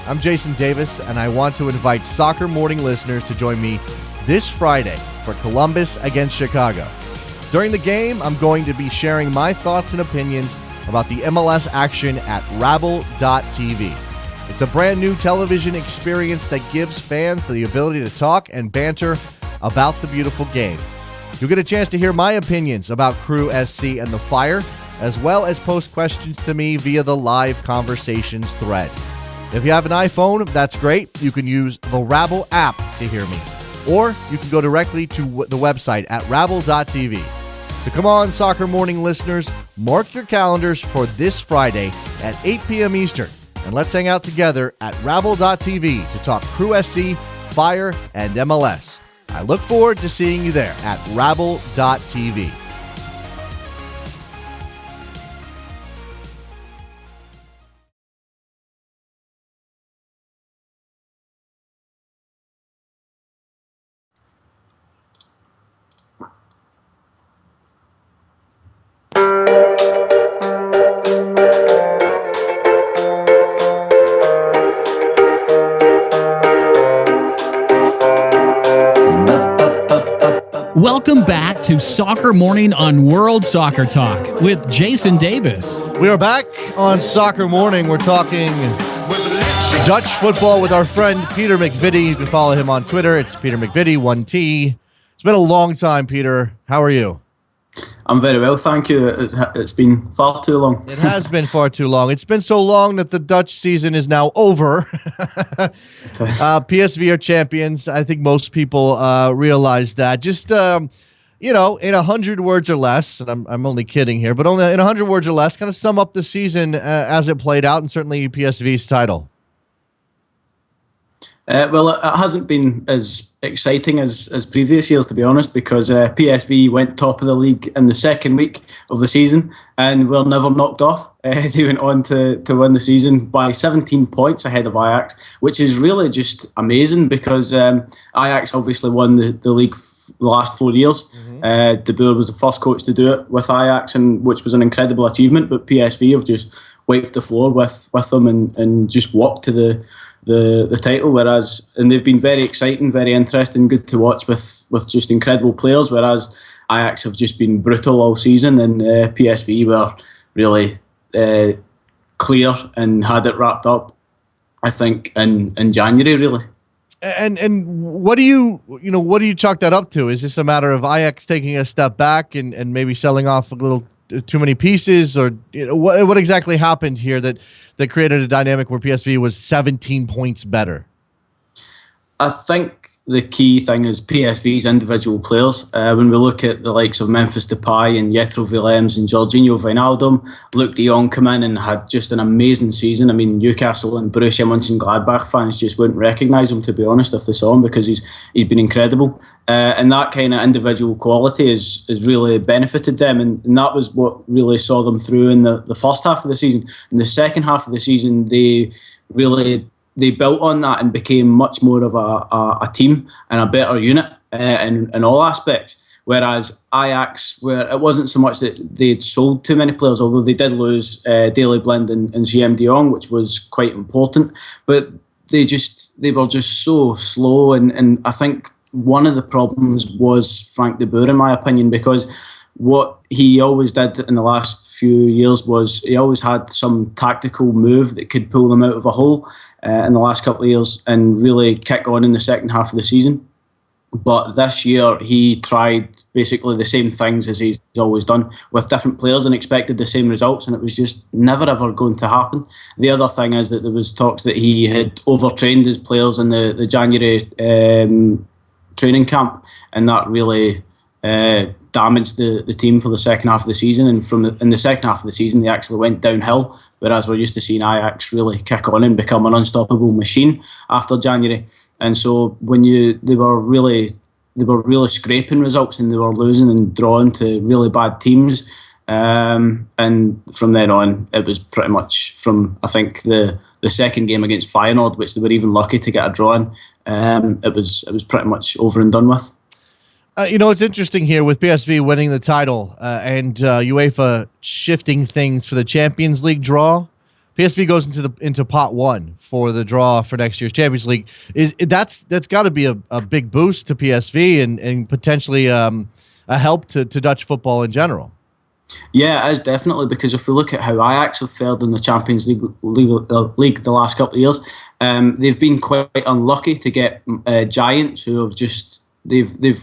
I'm Jason Davis, and I want to invite Soccer Morning listeners to join me this Friday for Columbus against Chicago. During the game, I'm going to be sharing my thoughts and opinions about the MLS action at Rabble.tv. It's a brand new television experience that gives fans the ability to talk and banter about the beautiful game. You'll get a chance to hear my opinions about Crew SC and the Fire, as well as post questions to me via the live conversations thread. If you have an iPhone, that's great. You can use the Rabble app to hear me. Or you can go directly to the website at Rabble.tv. So come on, Soccer Morning listeners, mark your calendars for this Friday at 8 p.m. Eastern. And let's hang out together at Rabble.tv to talk Crew SC, Fire, and MLS. I look forward to seeing you there at Rabble.tv. Welcome back to Soccer Morning on World Soccer Talk with Jason Davis. We are back on Soccer Morning. We're talking Dutch football with our friend Peter McVitie. You can follow him on Twitter. It's Peter McVitie, 1T. It's been a long time, Peter. How are you? I'm very well, thank you. It's been far too long. It has been far too long. It's been so long that the Dutch season is now over. PSV are champions. I think most people realize that. Just, in 100 words or less, and I'm only kidding here, but only in 100 words or less, kind of sum up the season as it played out, and certainly PSV's title. Well, it hasn't been as exciting as previous years, to be honest, because PSV went top of the league in the second week of the season and were never knocked off. They went on to win the season by 17 points ahead of Ajax, which is really just amazing because Ajax obviously won the league the last 4 years. Mm-hmm. De Boer was the first coach to do it with Ajax, and which was an incredible achievement, but PSV have just wiped the floor with them and just walked to the title, and they've been very exciting, very interesting, good to watch with just incredible players, whereas Ajax have just been brutal all season, and PSV were really clear and had it wrapped up, I think, in January, really. And what do you chalk that up to? Is this a matter of Ajax taking a step back and maybe selling off a little too many pieces, or what exactly happened here that created a dynamic where PSV was 17 points better? I think the key thing is PSV's individual players. When we look at the likes of Memphis Depay and Jetro Willems and Jorginho Wijnaldum, Luuk de Jong come in and had just an amazing season. I mean, Newcastle and Borussia Mönchengladbach fans just wouldn't recognise him, to be honest, if they saw him, because he's been incredible. And that kind of individual quality has really benefited them, and that was what really saw them through in the first half of the season. In the second half of the season, they built on that and became much more of a team and a better unit in all aspects. Whereas Ajax, where it wasn't so much that they'd sold too many players, although they did lose Daley Blind and Siem de Jong, which was quite important. But they were just so slow, and I think one of the problems was Frank de Boer, in my opinion, because what he always did in the last few years was he always had some tactical move that could pull them out of a hole in the last couple of years and really kick on in the second half of the season. But this year he tried basically the same things as he's always done with different players and expected the same results, and it was just never ever going to happen. The other thing is that there was talks that he had overtrained his players in the January training camp, and that really damaged the team for the second half of the season. And in the second half of the season, they actually went downhill, whereas we're used to seeing Ajax really kick on and become an unstoppable machine after January. And so when they were really scraping results, and they were losing and drawing to really bad teams. And from then on, it was pretty much from, I think, the second game against Feyenoord, which they were even lucky to get a draw in. It was pretty much over and done with. It's interesting here with PSV winning the title and UEFA shifting things for the Champions League draw. PSV goes into pot one for the draw for next year's Champions League. That's got to be a big boost to PSV and potentially a help to Dutch football in general. Yeah, it is definitely, because if we look at how Ajax have fared in the Champions League the last couple of years, they've been quite unlucky to get giants who have just they've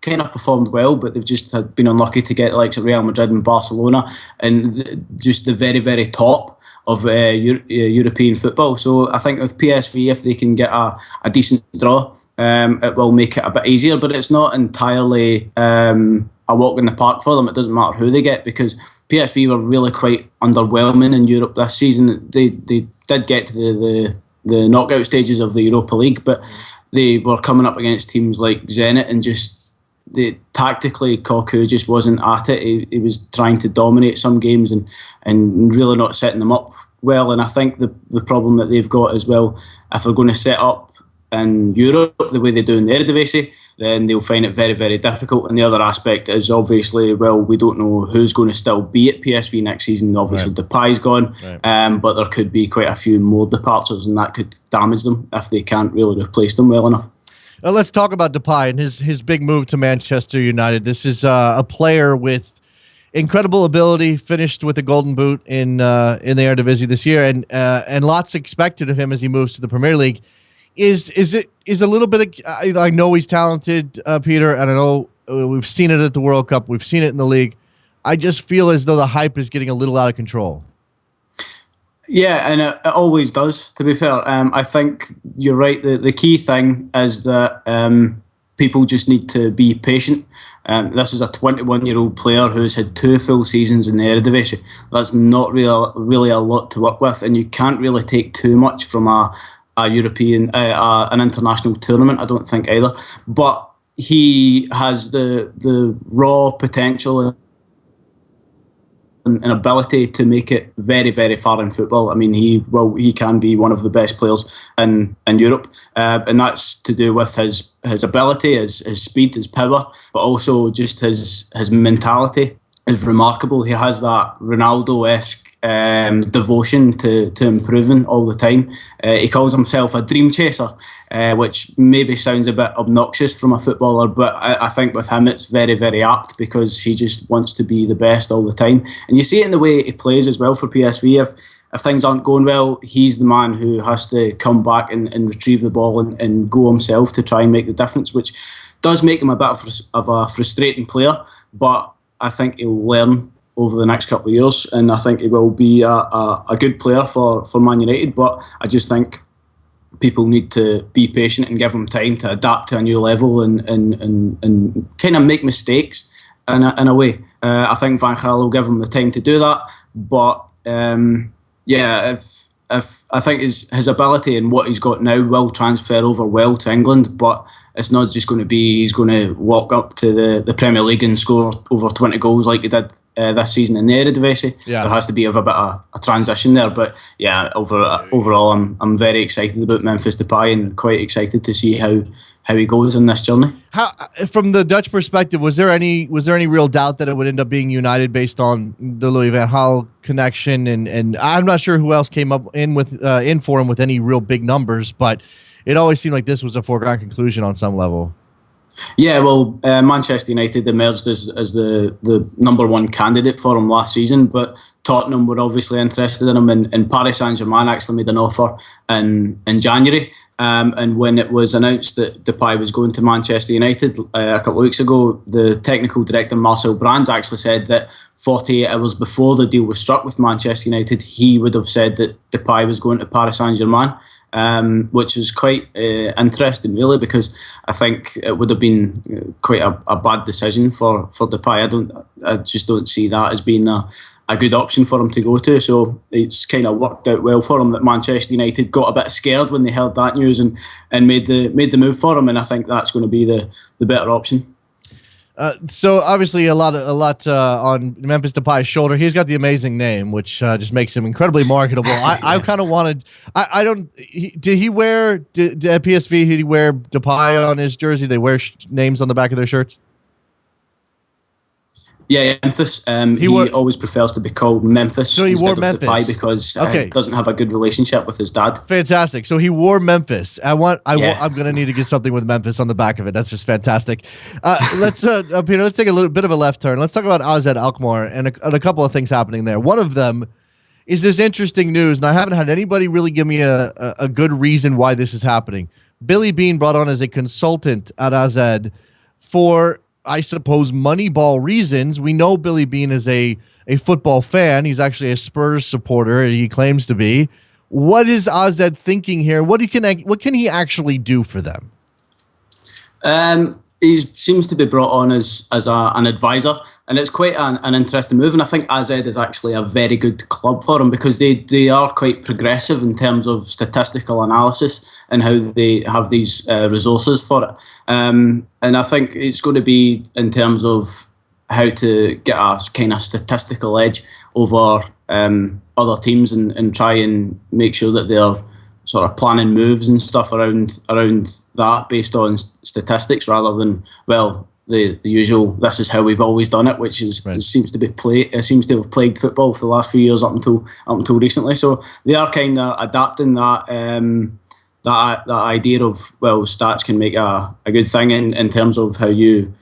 kind of performed well, but they've just been unlucky to get the likes of Real Madrid and Barcelona and just the very, very top of European football. So I think with PSV, if they can get a decent draw, it will make it a bit easier, but it's not entirely a walk in the park for them. It doesn't matter who they get, because PSV were really quite underwhelming in Europe this season. They did get to the knockout stages of the Europa League, but they were coming up against teams like Zenit, and just tactically Cocu just wasn't at it. He was trying to dominate some games and really not setting them up well. And I think the problem that they've got as well, if they're going to set up in Europe the way they do in the Eredivisie, then they'll find it very, very difficult. And the other aspect is obviously, well, we don't know who's going to still be at PSV next season. Obviously, right. Depay's gone, right. But there could be quite a few more departures, and that could damage them if they can't really replace them well enough. Let's talk about Depay and his big move to Manchester United. This is a player with incredible ability, finished with a golden boot in the Eredivisie this year, and lots expected of him as he moves to the Premier League. Is a little bit of, I know he's talented, Peter, and I know we've seen it at the World Cup, we've seen it in the league. I just feel as though the hype is getting a little out of control. Yeah, and it always does, to be fair. I think you're right. The key thing is that people just need to be patient. This is a 21-year-old player who's had 2 full seasons in the Eredivisie. That's not really a lot to work with, and you can't really take too much from a European, an international tournament, I don't think either. But he has the raw potential and ability to make it very, very far in football. I mean, he can be one of the best players in Europe, and that's to do with his ability, his speed, his power, but also just his mentality is remarkable. He has that Ronaldo-esque devotion to improving all the time. He calls himself a dream chaser, which maybe sounds a bit obnoxious from a footballer, but I think with him it's very, very apt, because he just wants to be the best all the time. And you see it in the way he plays as well for PSV. If things aren't going well, he's the man who has to come back and retrieve the ball and go himself to try and make the difference, which does make him a bit of a frustrating player, but I think he'll learn over the next couple of years, and I think he will be a good player for Man United. But I just think people need to be patient and give him time to adapt to a new level and kind of make mistakes in a way. I think Van Gaal will give him the time to do that. But if I think his ability and what he's got now will transfer over well to England, but it's not just going to be he's going to walk up to the Premier League and score over 20 goals like he did this season in the Eredivisie. Yeah. There has to be a bit of a transition there. But yeah, overall, I'm very excited about Memphis Depay and quite excited to see how he goes in this journey. How, from the Dutch perspective, was there any real doubt that it would end up being United based on the Louis van Gaal connection? And I'm not sure who else came up in for him with any real big numbers, but it always seemed like this was a foregone conclusion on some level. Yeah, well, Manchester United emerged as the number one candidate for him last season, but Tottenham were obviously interested in him, and Paris Saint-Germain actually made an offer in January. And when it was announced that Depay was going to Manchester United a couple of weeks ago, the technical director Marcel Brands actually said that 48 hours before the deal was struck with Manchester United, he would have said that Depay was going to Paris Saint-Germain. Which is quite interesting, really, because I think it would have been quite a bad decision for Depay. I just don't see that as being a good option for him to go to. So it's kind of worked out well for him that Manchester United got a bit scared when they heard that news and made the move for him. And I think that's going to be the better option. So obviously a lot on Memphis Depay's shoulder. He's got the amazing name, which just makes him incredibly marketable. I kind of wanted. Did he wear at PSV? Did he wear Depay on his jersey? They wear names on the back of their shirts. Yeah, Memphis. He always prefers to be called Memphis so instead of Depay because he doesn't have a good relationship with his dad. Fantastic. So he wore Memphis. I'm going to need to get something with Memphis on the back of it. That's just fantastic. Let's Peter, let's take a little bit of a left turn. Let's talk about AZ Alkmaar and a couple of things happening there. One of them is this interesting news, and I haven't had anybody really give me a good reason why this is happening. Billy Beane brought on as a consultant at AZ for, I suppose, Moneyball reasons. We know Billy Beane is a football fan. He's actually a Spurs supporter. He claims to be. What is AZ thinking here? What can he actually do for them? he seems to be brought on as an advisor, and it's quite an interesting move. And I think AZ is actually a very good club for him because they are quite progressive in terms of statistical analysis and how they have these resources for it. And I think it's going to be in terms of how to get a kind of statistical edge over other teams and try and make sure that they're sort of planning moves and stuff around that based on statistics rather than, well, the usual this is how we've always done it, which is right. seems to have plagued football for the last few years up until recently. So they are kind of adapting that idea of, well, stats can make a good thing in terms of how you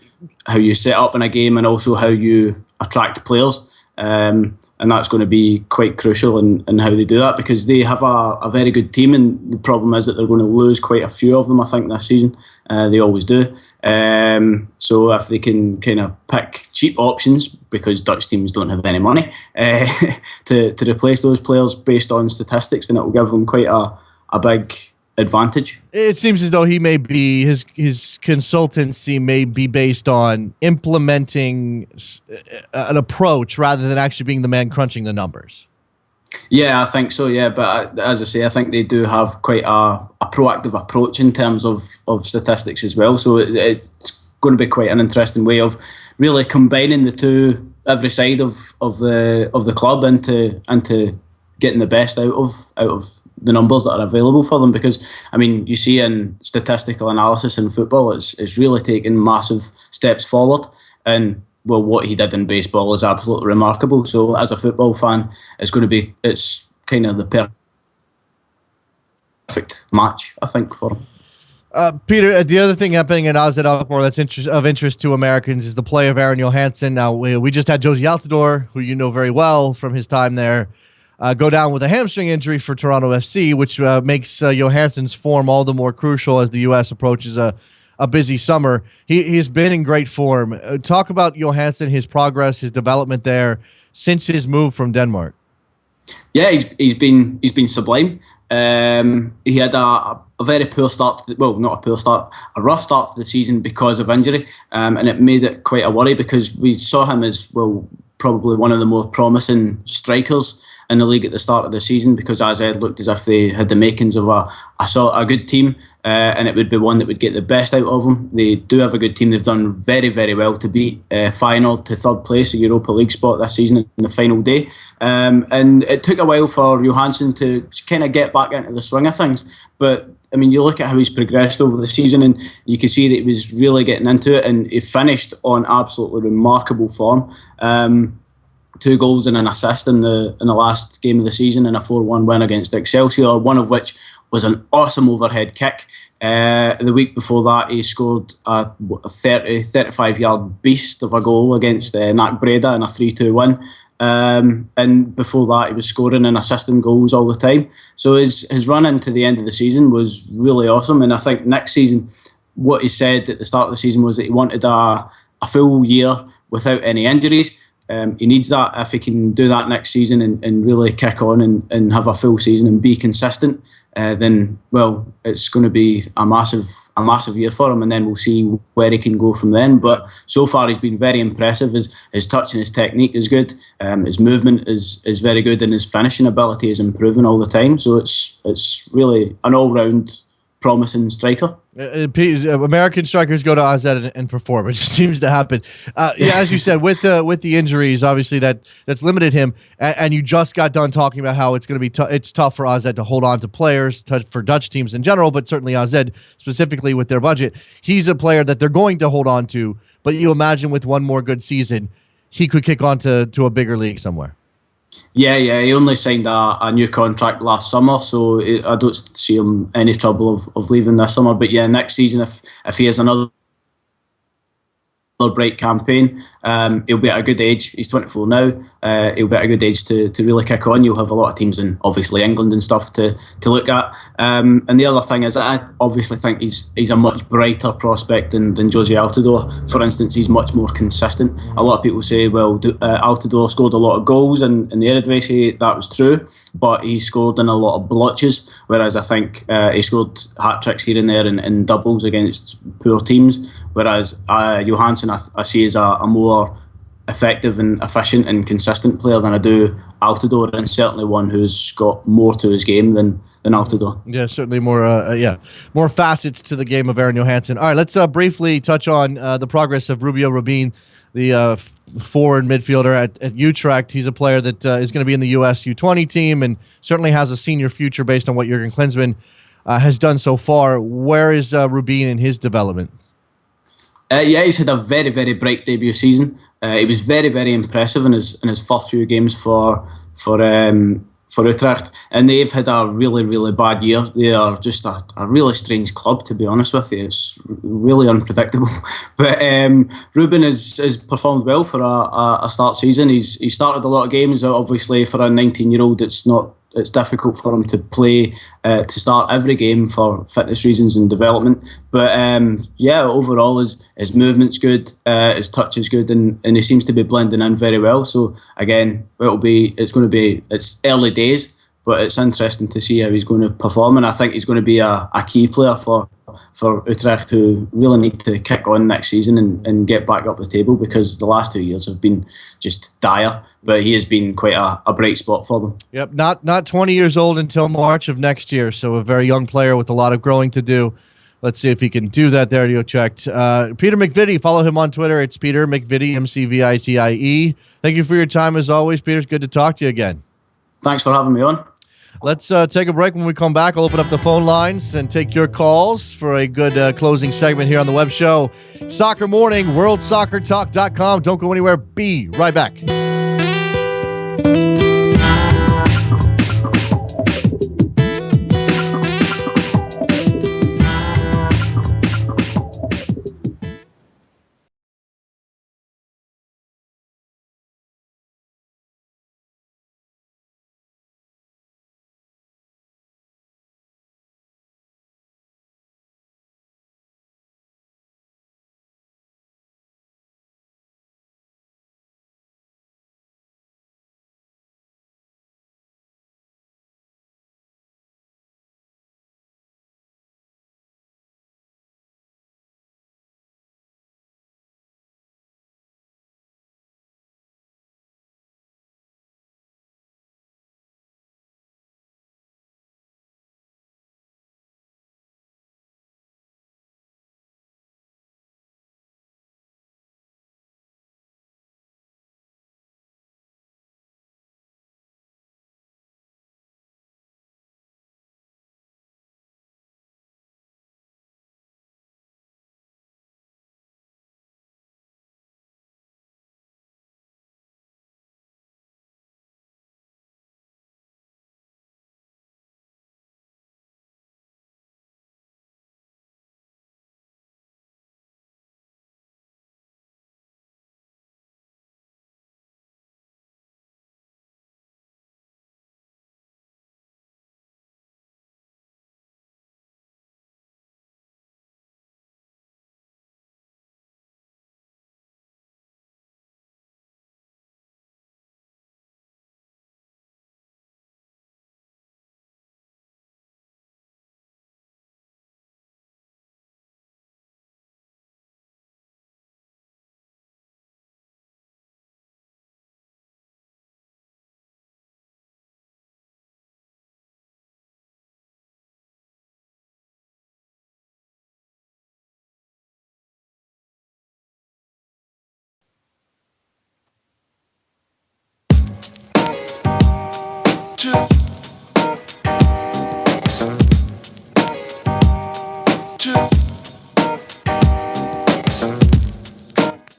set up in a game and also how you attract players. And that's going to be quite crucial in how they do that because they have a very good team, and the problem is that they're going to lose quite a few of them, I think, this season. They always do. So if they can kind of pick cheap options, because Dutch teams don't have any money, to replace those players based on statistics, then it will give them quite a big advantage. It seems as though he may be his consultancy may be based on implementing an approach rather than actually being the man crunching the numbers. Yeah, I think so. Yeah, but as I say, I think they do have quite a proactive approach in terms of statistics as well. So it's going to be quite an interesting way of really combining the two, every side of the club into getting the best out of the numbers that are available for them. Because, I mean, you see in statistical analysis in football, it's really taken massive steps forward. And, well, what he did in baseball is absolutely remarkable. So as a football fan, it's kind of the perfect match, I think, for him. Peter, the other thing happening in AZ Alkmaar that's of interest to Americans is the play of Aron Johansson. Now, we just had Josie Altidore, who you know very well from his time there, go down with a hamstring injury for Toronto FC, which makes Johansson's form all the more crucial as the U.S. approaches a busy summer. He's been in great form. Talk about Johansson, his progress, his development there since his move from Denmark. Yeah, he's been sublime. He had a very poor start. Not a poor start, a rough start to the season because of injury, and it made it quite a worry because we saw him as, well, probably one of the more promising strikers in the league at the start of the season because AZ looked as if they had the makings of a good team, and it would be one that would get the best out of them. They do have a good team. They've done very, very well to beat Feyenoord to third place, a Europa League spot this season in the final day. And it took a while for Johansson to kind of get back into the swing of things. But, I mean, you look at how he's progressed over the season and you can see that he was really getting into it, and he finished on absolutely remarkable form. 2 goals and an assist in the last game of the season in a 4-1 win against Excelsior, one of which was an awesome overhead kick. The week before that, he scored a 35-yard beast of a goal against NAC Breda in a 3-2 win. And before that, he was scoring and assisting goals all the time. So his run into the end of the season was really awesome. And I think next season, what he said at the start of the season was that he wanted a full year without any injuries. He needs that. If he can do that next season and really kick on and have a full season and be consistent, then, well, it's going to be a massive year for him, and then we'll see where he can go from then. But so far, he's been very impressive. His touch and his technique is good. His movement is very good, and his finishing ability is improving all the time. So it's really an all-round promising striker. American strikers go to AZ and perform. It just seems to happen. Yeah, as you said, with the injuries, obviously that's limited him. And you just got done talking about how it's going to be it's tough for AZ to hold on to players, for Dutch teams in general, but certainly AZ specifically with their budget. He's a player that they're going to hold on to, but you imagine with one more good season, he could kick on to a bigger league somewhere. Yeah, he only signed a new contract last summer, so I don't see him any trouble of leaving this summer. But yeah, next season, if he has another bright campaign. He'll be at a good age. He's 24 now. He'll be at a good age to really kick on. You'll have a lot of teams in, obviously, England and stuff to look at. And the other thing is, I obviously think he's a much brighter prospect than Jozy Altidore. For instance, he's much more consistent. A lot of people say, well, Altidore scored a lot of goals in the Eredivisie. That was true, but he scored in a lot of blotches, whereas I think he scored hat-tricks here and there in doubles against poor teams, whereas Johansson I see as a more effective and efficient and consistent player than I do Altidore, and certainly one who's got more to his game than Altidore. Yeah, certainly more facets to the game of Aron Johansson. All right, let's briefly touch on the progress of Rubio Rubin, the forward midfielder at Utrecht. He's a player that is going to be in the U.S. U20 team and certainly has a senior future based on what Jurgen Klinsmann has done so far. Where is Rubin in his development? He's had a very, very bright debut season. He was very, very impressive in his first few games for Utrecht, and they've had a really, really bad year. They are just a really strange club, to be honest with you. It's really unpredictable. But Rubin has performed well for a start season. He started a lot of games. Obviously, for a 19-year-old, it's difficult for him to play, to start every game for fitness reasons and development. But overall his movement's good, his touch is good, and he seems to be blending in very well. So again, it's early days, but it's interesting to see how he's going to perform, and I think he's going to be a key player for Utrecht, who really need to kick on next season and get back up the table, because the last 2 years have been just dire, but he has been quite a bright spot for them. Yep, not 20 years old until March of next year, so a very young player with a lot of growing to do. Let's see if he can do that there at Utrecht. Peter McVitie, follow him on Twitter. It's Peter McVitie, McVitie. Thank you for your time as always, Peter. It's good to talk to you again. Thanks for having me on. Let's take a break. When we come back, I'll open up the phone lines and take your calls for a good closing segment here on the web show. Soccer Morning, worldsoccertalk.com. Don't go anywhere. Be right back.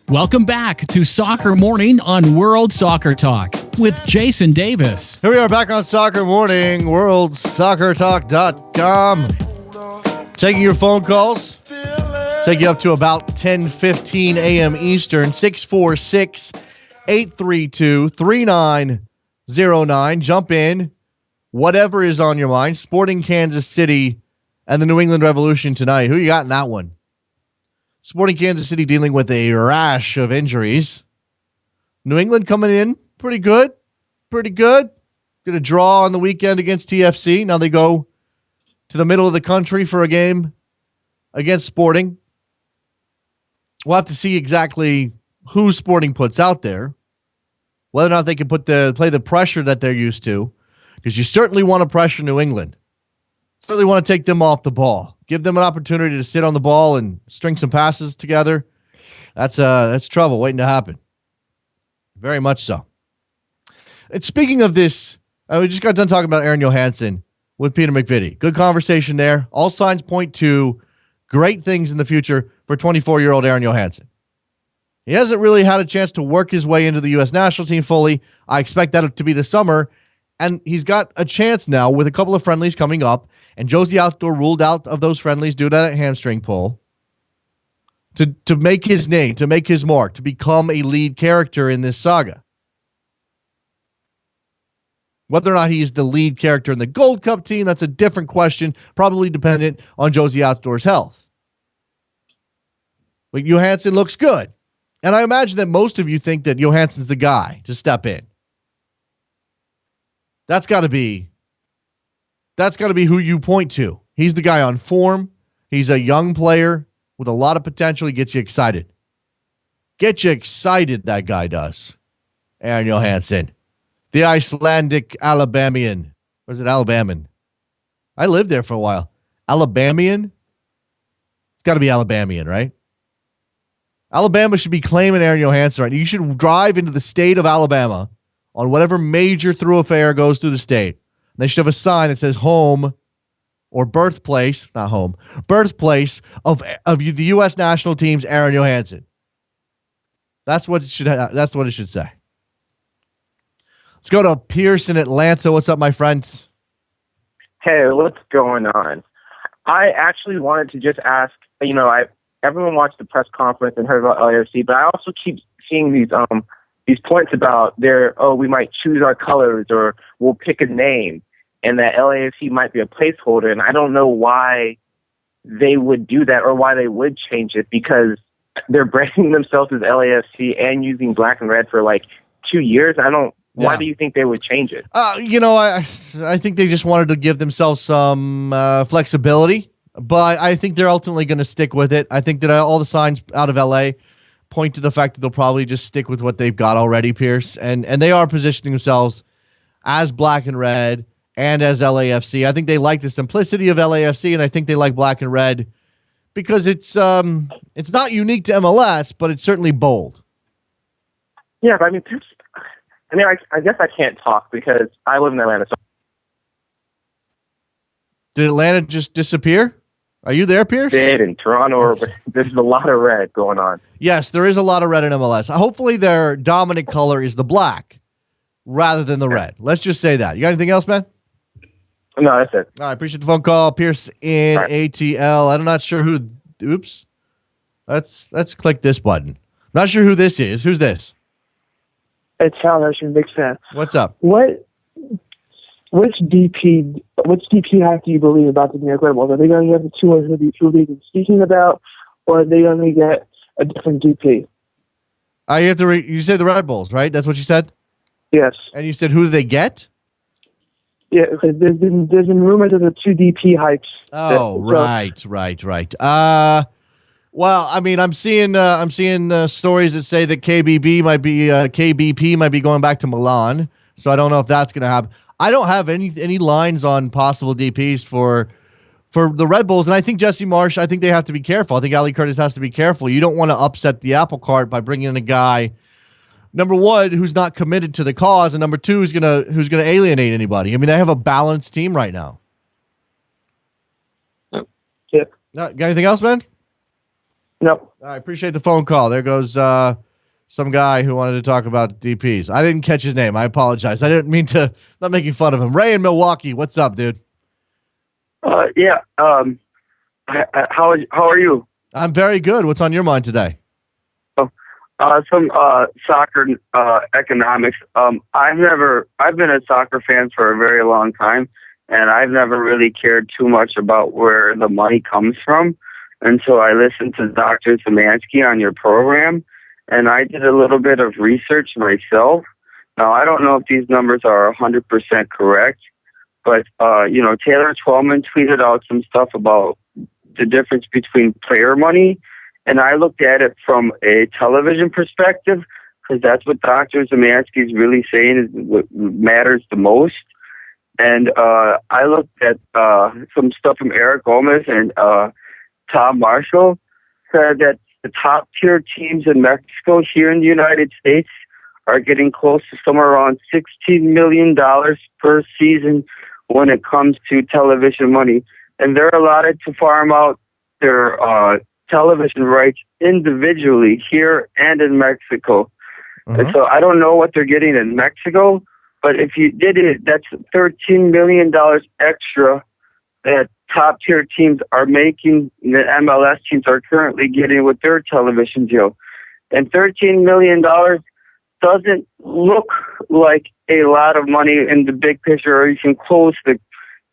Welcome back to Soccer Morning on World Soccer Talk with Jason Davis. Here we are back on Soccer Morning, worldsoccertalk.com. Taking your phone calls. Take you up to about 10:15 a.m. Eastern, 646-832-3909. Jump in. Whatever is on your mind. Sporting Kansas City and the New England Revolution tonight. Who you got in that one? Sporting Kansas City dealing with a rash of injuries. New England coming in pretty good. Pretty good. Going to draw on the weekend against TFC. Now they go to the middle of the country for a game against Sporting. We'll have to see exactly who Sporting puts out there, whether or not they can play the pressure that they're used to, because you certainly want to pressure New England. Certainly want to take them off the ball, give them an opportunity to sit on the ball and string some passes together. That's trouble waiting to happen. Very much so. And speaking of this, we just got done talking about Aaron Johansson with Peter McVitie. Good conversation there. All signs point to great things in the future for 24-year-old Aaron Johansson. He hasn't really had a chance to work his way into the U.S. national team fully. I expect that to be the summer. And he's got a chance now with a couple of friendlies coming up. And Josie Outdoor ruled out of those friendlies due to that hamstring pull. To make his name, to make his mark, to become a lead character in this saga. Whether or not he's the lead character in the Gold Cup team, that's a different question, probably dependent on Josie Outdoor's health. But Johansson looks good. And I imagine that most of you think that Johansson's the guy to step in. That's got to be who you point to. He's the guy on form. He's a young player with a lot of potential. He gets you excited. Get you excited, that guy does. Aaron Johansson. The Icelandic Alabamian. Or is it Alabaman? I lived there for a while. Alabamian? It's got to be Alabamian, right? Alabama should be claiming Aaron Johansson right now. You should drive into the state of Alabama on whatever major thoroughfare goes through the state. They should have a sign that says home or birthplace, not home, birthplace of the U.S. national team's Aaron Johansson. That's what it should say. Let's go to Pierce in Atlanta. What's up, my friend? Hey, what's going on? I actually wanted to just ask, everyone watched the press conference and heard about LAFC, but I also keep seeing these points about we might choose our colors or we'll pick a name, and that LAFC might be a placeholder. And I don't know why they would do that or why they would change it, because they're branding themselves as LAFC and using black and red for like 2 years. Why do you think they would change it? I think they just wanted to give themselves some flexibility, but I think they're ultimately going to stick with it. I think that all the signs out of LA point to the fact that they'll probably just stick with what they've got already, Pierce. And they are positioning themselves as black and red and as LAFC. I think they like the simplicity of LAFC, and I think they like black and red because it's not unique to MLS, but it's certainly bold. Yeah, but I guess I can't talk because I live in Atlanta. So. Did Atlanta just disappear? Are you there, Pierce? Did in Toronto, there's a lot of red going on. Yes, there is a lot of red in MLS. Hopefully their dominant color is the black rather than the red. Let's just say that. You got anything else, man? No, that's it. All right, appreciate the phone call. Pierce in ATL. I'm not sure who. Oops. Let's click this button. Not sure who this is. Who's this? It's Hal Hershman, big fan. What's up? Which DP hack do you believe about the New York Red Bulls? Are they going to get the two who we've been speaking about, or are they going to get a different DP? You have to. You said the Red Bulls, right? That's what you said. Yes. And you said who do they get? Yeah, because there's been rumors of the two DP hypes. Oh, right. Well, I mean, I'm seeing stories that say that KBP might be going back to Milan. So I don't know if that's going to happen. I don't have any lines on possible DPs for the Red Bulls, and I think Jesse Marsch. I think they have to be careful. I think Ali Curtis has to be careful. You don't want to upset the apple cart by bringing in a guy, number one, who's not committed to the cause, and number two, who's gonna alienate anybody. I mean, they have a balanced team right now. Yeah. Got anything else, man? No. I appreciate the phone call. There goes some guy who wanted to talk about DPs. I didn't catch his name. I apologize. I didn't mean to. Not making fun of him. Ray in Milwaukee. What's up, dude? How are you? I'm very good. What's on your mind today? Some soccer economics. I've been a soccer fan for a very long time, and I've never really cared too much about where the money comes from. And so I listened to Dr. Szymanski on your program, and I did a little bit of research myself. Now, I don't know if these numbers are 100% correct, but, Taylor Twellman tweeted out some stuff about the difference between player money, and I looked at it from a television perspective, because that's what Dr. Szymanski is really saying is what matters the most. And I looked at some stuff from Eric Gomez and Tom Marshall, said that the top tier teams in Mexico here in the United States are getting close to somewhere around $16 million per season when it comes to television money. And they're allotted to farm out their television rights individually here and in Mexico. And so I don't know what they're getting in Mexico, but if you did it, that's $13 million extra that top tier teams are making, the MLS teams are currently getting with their television deal. And $13 million doesn't look like a lot of money in the big picture, or you can close the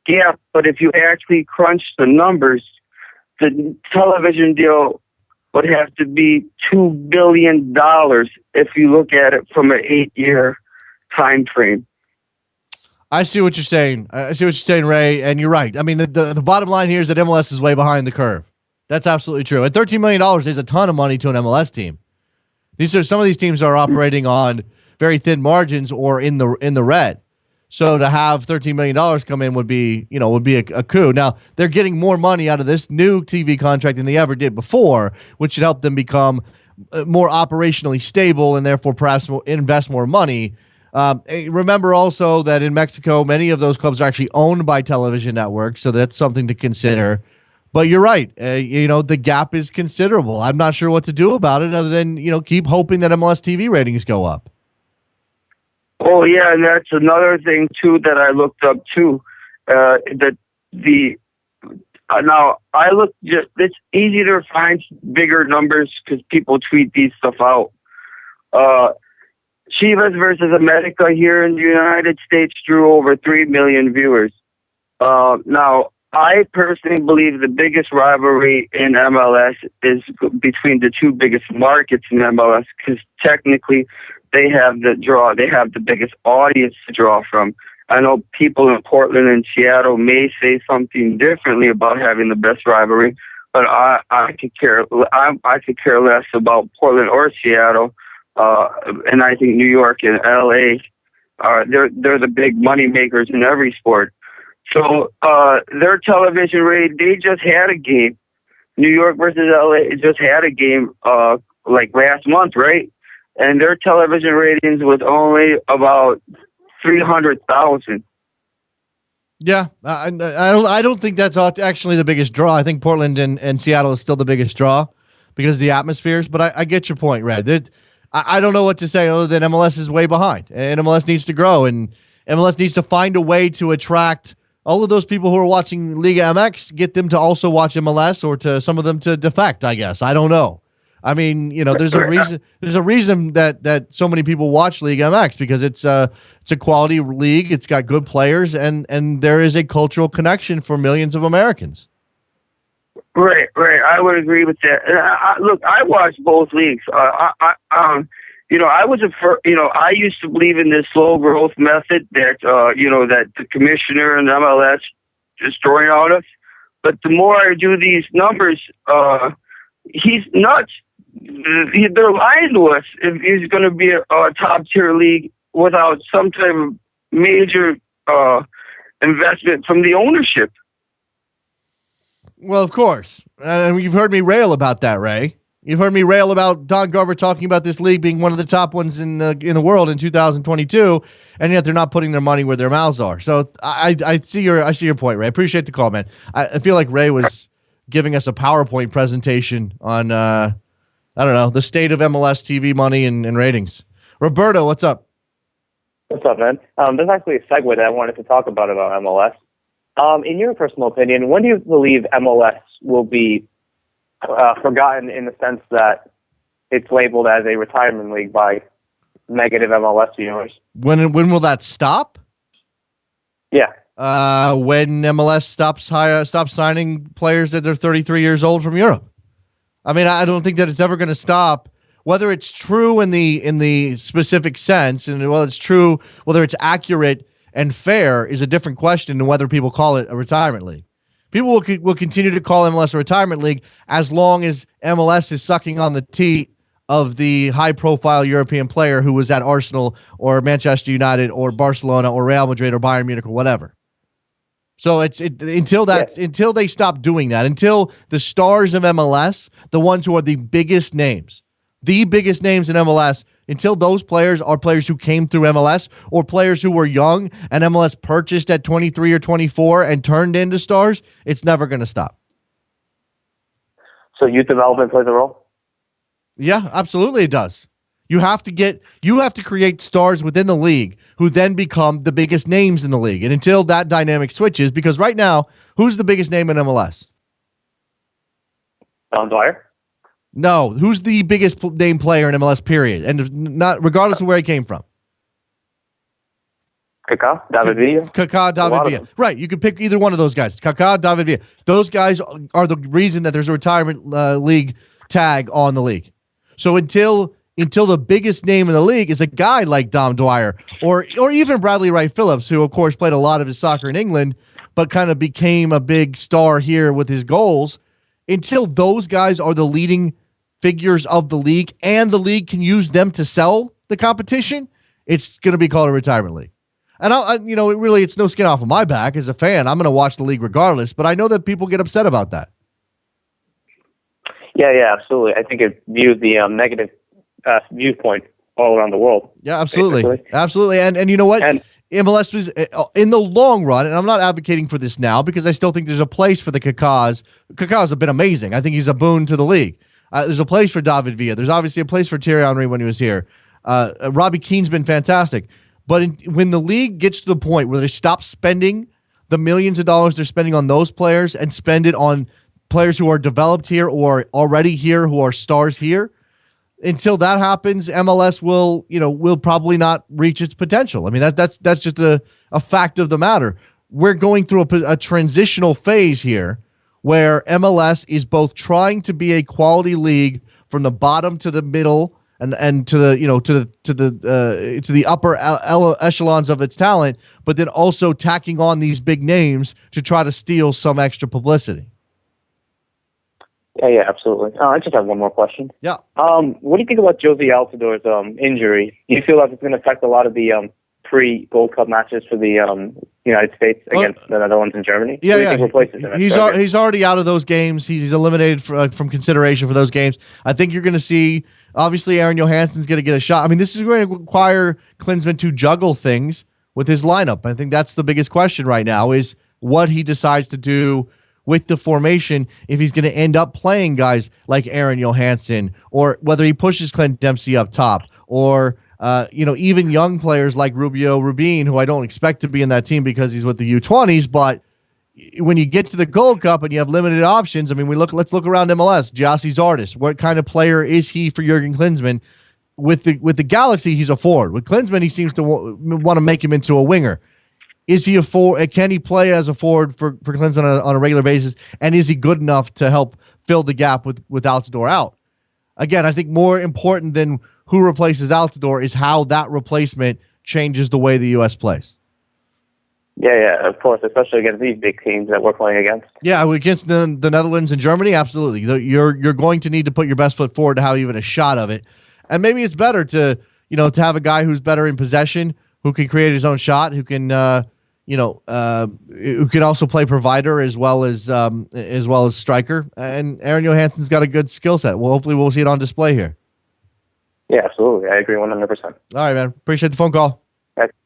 gap. But if you actually crunch the numbers, the television deal would have to be $2 billion if you look at it from an 8-year time frame. I see what you're saying. Ray, and you're right. I mean, the bottom line here is that MLS is way behind the curve. That's absolutely true. And $13 million is a ton of money to an MLS team. Some of these teams are operating on very thin margins or in the red. So to have $13 million come in would be a coup. Now, they're getting more money out of this new TV contract than they ever did before, which should help them become more operationally stable and therefore perhaps invest more money. Remember also that in Mexico, many of those clubs are actually owned by television networks, so that's something to consider. But you're right. The gap is considerable. I'm not sure what to do about it other than, keep hoping that MLS TV ratings go up. Oh, yeah, and that's another thing, too, that I looked up, too. Now, it's easy to find bigger numbers because people tweet these stuff out. Chivas versus America here in the United States drew over 3 million viewers. Now, I personally believe the biggest rivalry in MLS is between the two biggest markets in MLS, because technically they have the biggest audience to draw from. I know people in Portland and Seattle may say something differently about having the best rivalry, but I could care less about Portland or Seattle. And I think New York and LA they're the big money makers in every sport. So their television rating, they just had a game. New York versus LA just had a game like last month, right? And their television ratings was only about 300,000. Yeah, I don't think that's actually the biggest draw. I think Portland and Seattle is still the biggest draw because of the atmospheres. But I get your point, Red. I don't know what to say other than MLS is way behind, and MLS needs to grow, and MLS needs to find a way to attract all of those people who are watching Liga MX, get them to also watch MLS, or to some of them to defect, I guess. I don't know. I mean, there's a reason. There's a reason that so many people watch Liga MX, because it's a quality league. It's got good players, and there is a cultural connection for millions of Americans. Right. I would agree with that. Look, I watched both leagues. I used to believe in this slow growth method that that the commissioner and MLS destroying all us. But the more I do these numbers, he's nuts. They're lying to us if he's going to be a top tier league without some type of major investment from the ownership. Well, of course. You've heard me rail about that, Ray. You've heard me rail about Don Garber talking about this league being one of the top ones in the world in 2022, and yet they're not putting their money where their mouths are. So I see your point, Ray. I appreciate the call, man. I feel like Ray was giving us a PowerPoint presentation on the state of MLS TV money and ratings. Roberto, what's up? What's up, man? There's actually a segue that I wanted to talk about MLS. In your personal opinion, when do you believe MLS will be forgotten in the sense that it's labeled as a retirement league by negative MLS viewers. When will that stop? Yeah. When MLS stops signing players that are 33 years old from Europe. I mean, I don't think that it's ever going to stop. Whether it's true in the specific sense, and well, it's true, whether it's accurate and fair is a different question than whether people call it a retirement league. People will continue to call MLS a retirement league as long as MLS is sucking on the teat of the high-profile European player who was at Arsenal or Manchester United or Barcelona or Real Madrid or Bayern Munich or whatever. So until they stop doing that, until the stars of MLS, the ones who are the biggest names in MLS, until those players are players who came through MLS or players who were young and MLS purchased at 23 or 24 and turned into stars, it's never going to stop. So youth development plays a role? Yeah, absolutely it does. You have to create stars within the league who then become the biggest names in the league. And until that dynamic switches, because right now, who's the biggest name in MLS? Dom Dwyer? No, who's the biggest name player in MLS, period? And not regardless of where he came from. Kaká, David Villa. Kaká, David Villa. Right, you could pick either one of those guys. Kaká, David Villa. Those guys are the reason that there's a retirement league tag on the league. So until the biggest name in the league is a guy like Dom Dwyer or even Bradley Wright Phillips, who of course played a lot of his soccer in England, but kind of became a big star here with his goals. Until those guys are the leading figures of the league and the league can use them to sell the competition, it's going to be called a retirement league. And it's no skin off of my back as a fan. I'm going to watch the league regardless, but I know that people get upset about that. Yeah, absolutely. I think it views the negative viewpoint all around the world. Yeah, absolutely. Basically. Absolutely. And you know what? MLS was in the long run, and I'm not advocating for this now because I still think there's a place for the Kakás. Kakás have been amazing. I think he's a boon to the league. There's a place for David Villa. There's obviously a place for Thierry Henry when he was here. Robbie Keane's been fantastic. But when the league gets to the point where they stop spending the millions of dollars they're spending on those players and spend it on players who are developed here or already here who are stars here, until that happens, MLS will probably not reach its potential. I mean, that's just a fact of the matter. We're going through a transitional phase here where MLS is both trying to be a quality league from the bottom to the middle and to the upper echelons of its talent, but then also tacking on these big names to try to steal some extra publicity. Yeah, absolutely. I just have one more question. Yeah. What do you think about Jozy Altidore's injury? Do you feel like it's going to affect a lot of the pre-Gold Cup matches for the United States against the Netherlands and Germany? Yeah. He's already out of those games. He's eliminated from consideration for those games. I think you're going to see, obviously, Aaron Johansson's going to get a shot. I mean, this is going to require Klinsmann to juggle things with his lineup. I think that's the biggest question right now is what he decides to do with the formation, if he's going to end up playing guys like Aaron Johansson, or whether he pushes Clint Dempsey up top, or even young players like Rubio Rubin, who I don't expect to be in that team because he's with the U20s. But when you get to the Gold Cup and you have limited options, I mean, let's look around MLS. Gyasi Zardes, what kind of player is he for Jurgen Klinsmann? With the Galaxy, he's a forward. With Klinsmann, he seems to want to make him into a winger. Is he a forward? Can he play as a forward for Klinsmann on a regular basis? And is he good enough to help fill the gap with Altidore out? Again, I think more important than who replaces Altidore is how that replacement changes the way the U.S. plays. Yeah, of course, especially against these big teams that we're playing against. Yeah, against the Netherlands and Germany, absolutely. You're going to need to put your best foot forward to have even a shot of it. And maybe it's better to have a guy who's better in possession, who can create his own shot, who can who can also play provider as well as striker. And Aaron Johansson's got a good skill set. Well, hopefully we'll see it on display here. Yeah, absolutely. I agree 100%. All right, man. Appreciate the phone call.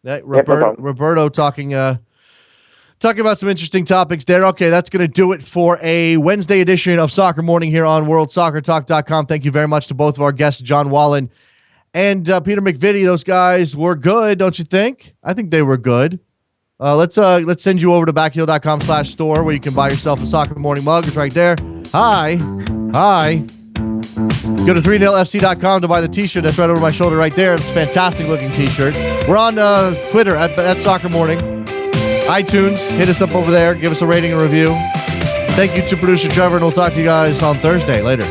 Yeah, Roberto talking about some interesting topics there. Okay, that's going to do it for a Wednesday edition of Soccer Morning here on WorldSoccerTalk.com. Thank you very much to both of our guests, John Wallen and Peter McVitie. Those guys were good, don't you think? I think they were good. Let's send you over to backheel.com/store where you can buy yourself a Soccer Morning mug. It's right there. Hi. Hi. Go to 30fc.com to buy the t-shirt. That's right over my shoulder right there. It's a fantastic looking t-shirt. We're on Twitter at Soccer Morning. iTunes, hit us up over there. Give us a rating and review. Thank you to producer Trevor, and we'll talk to you guys on Thursday. Later.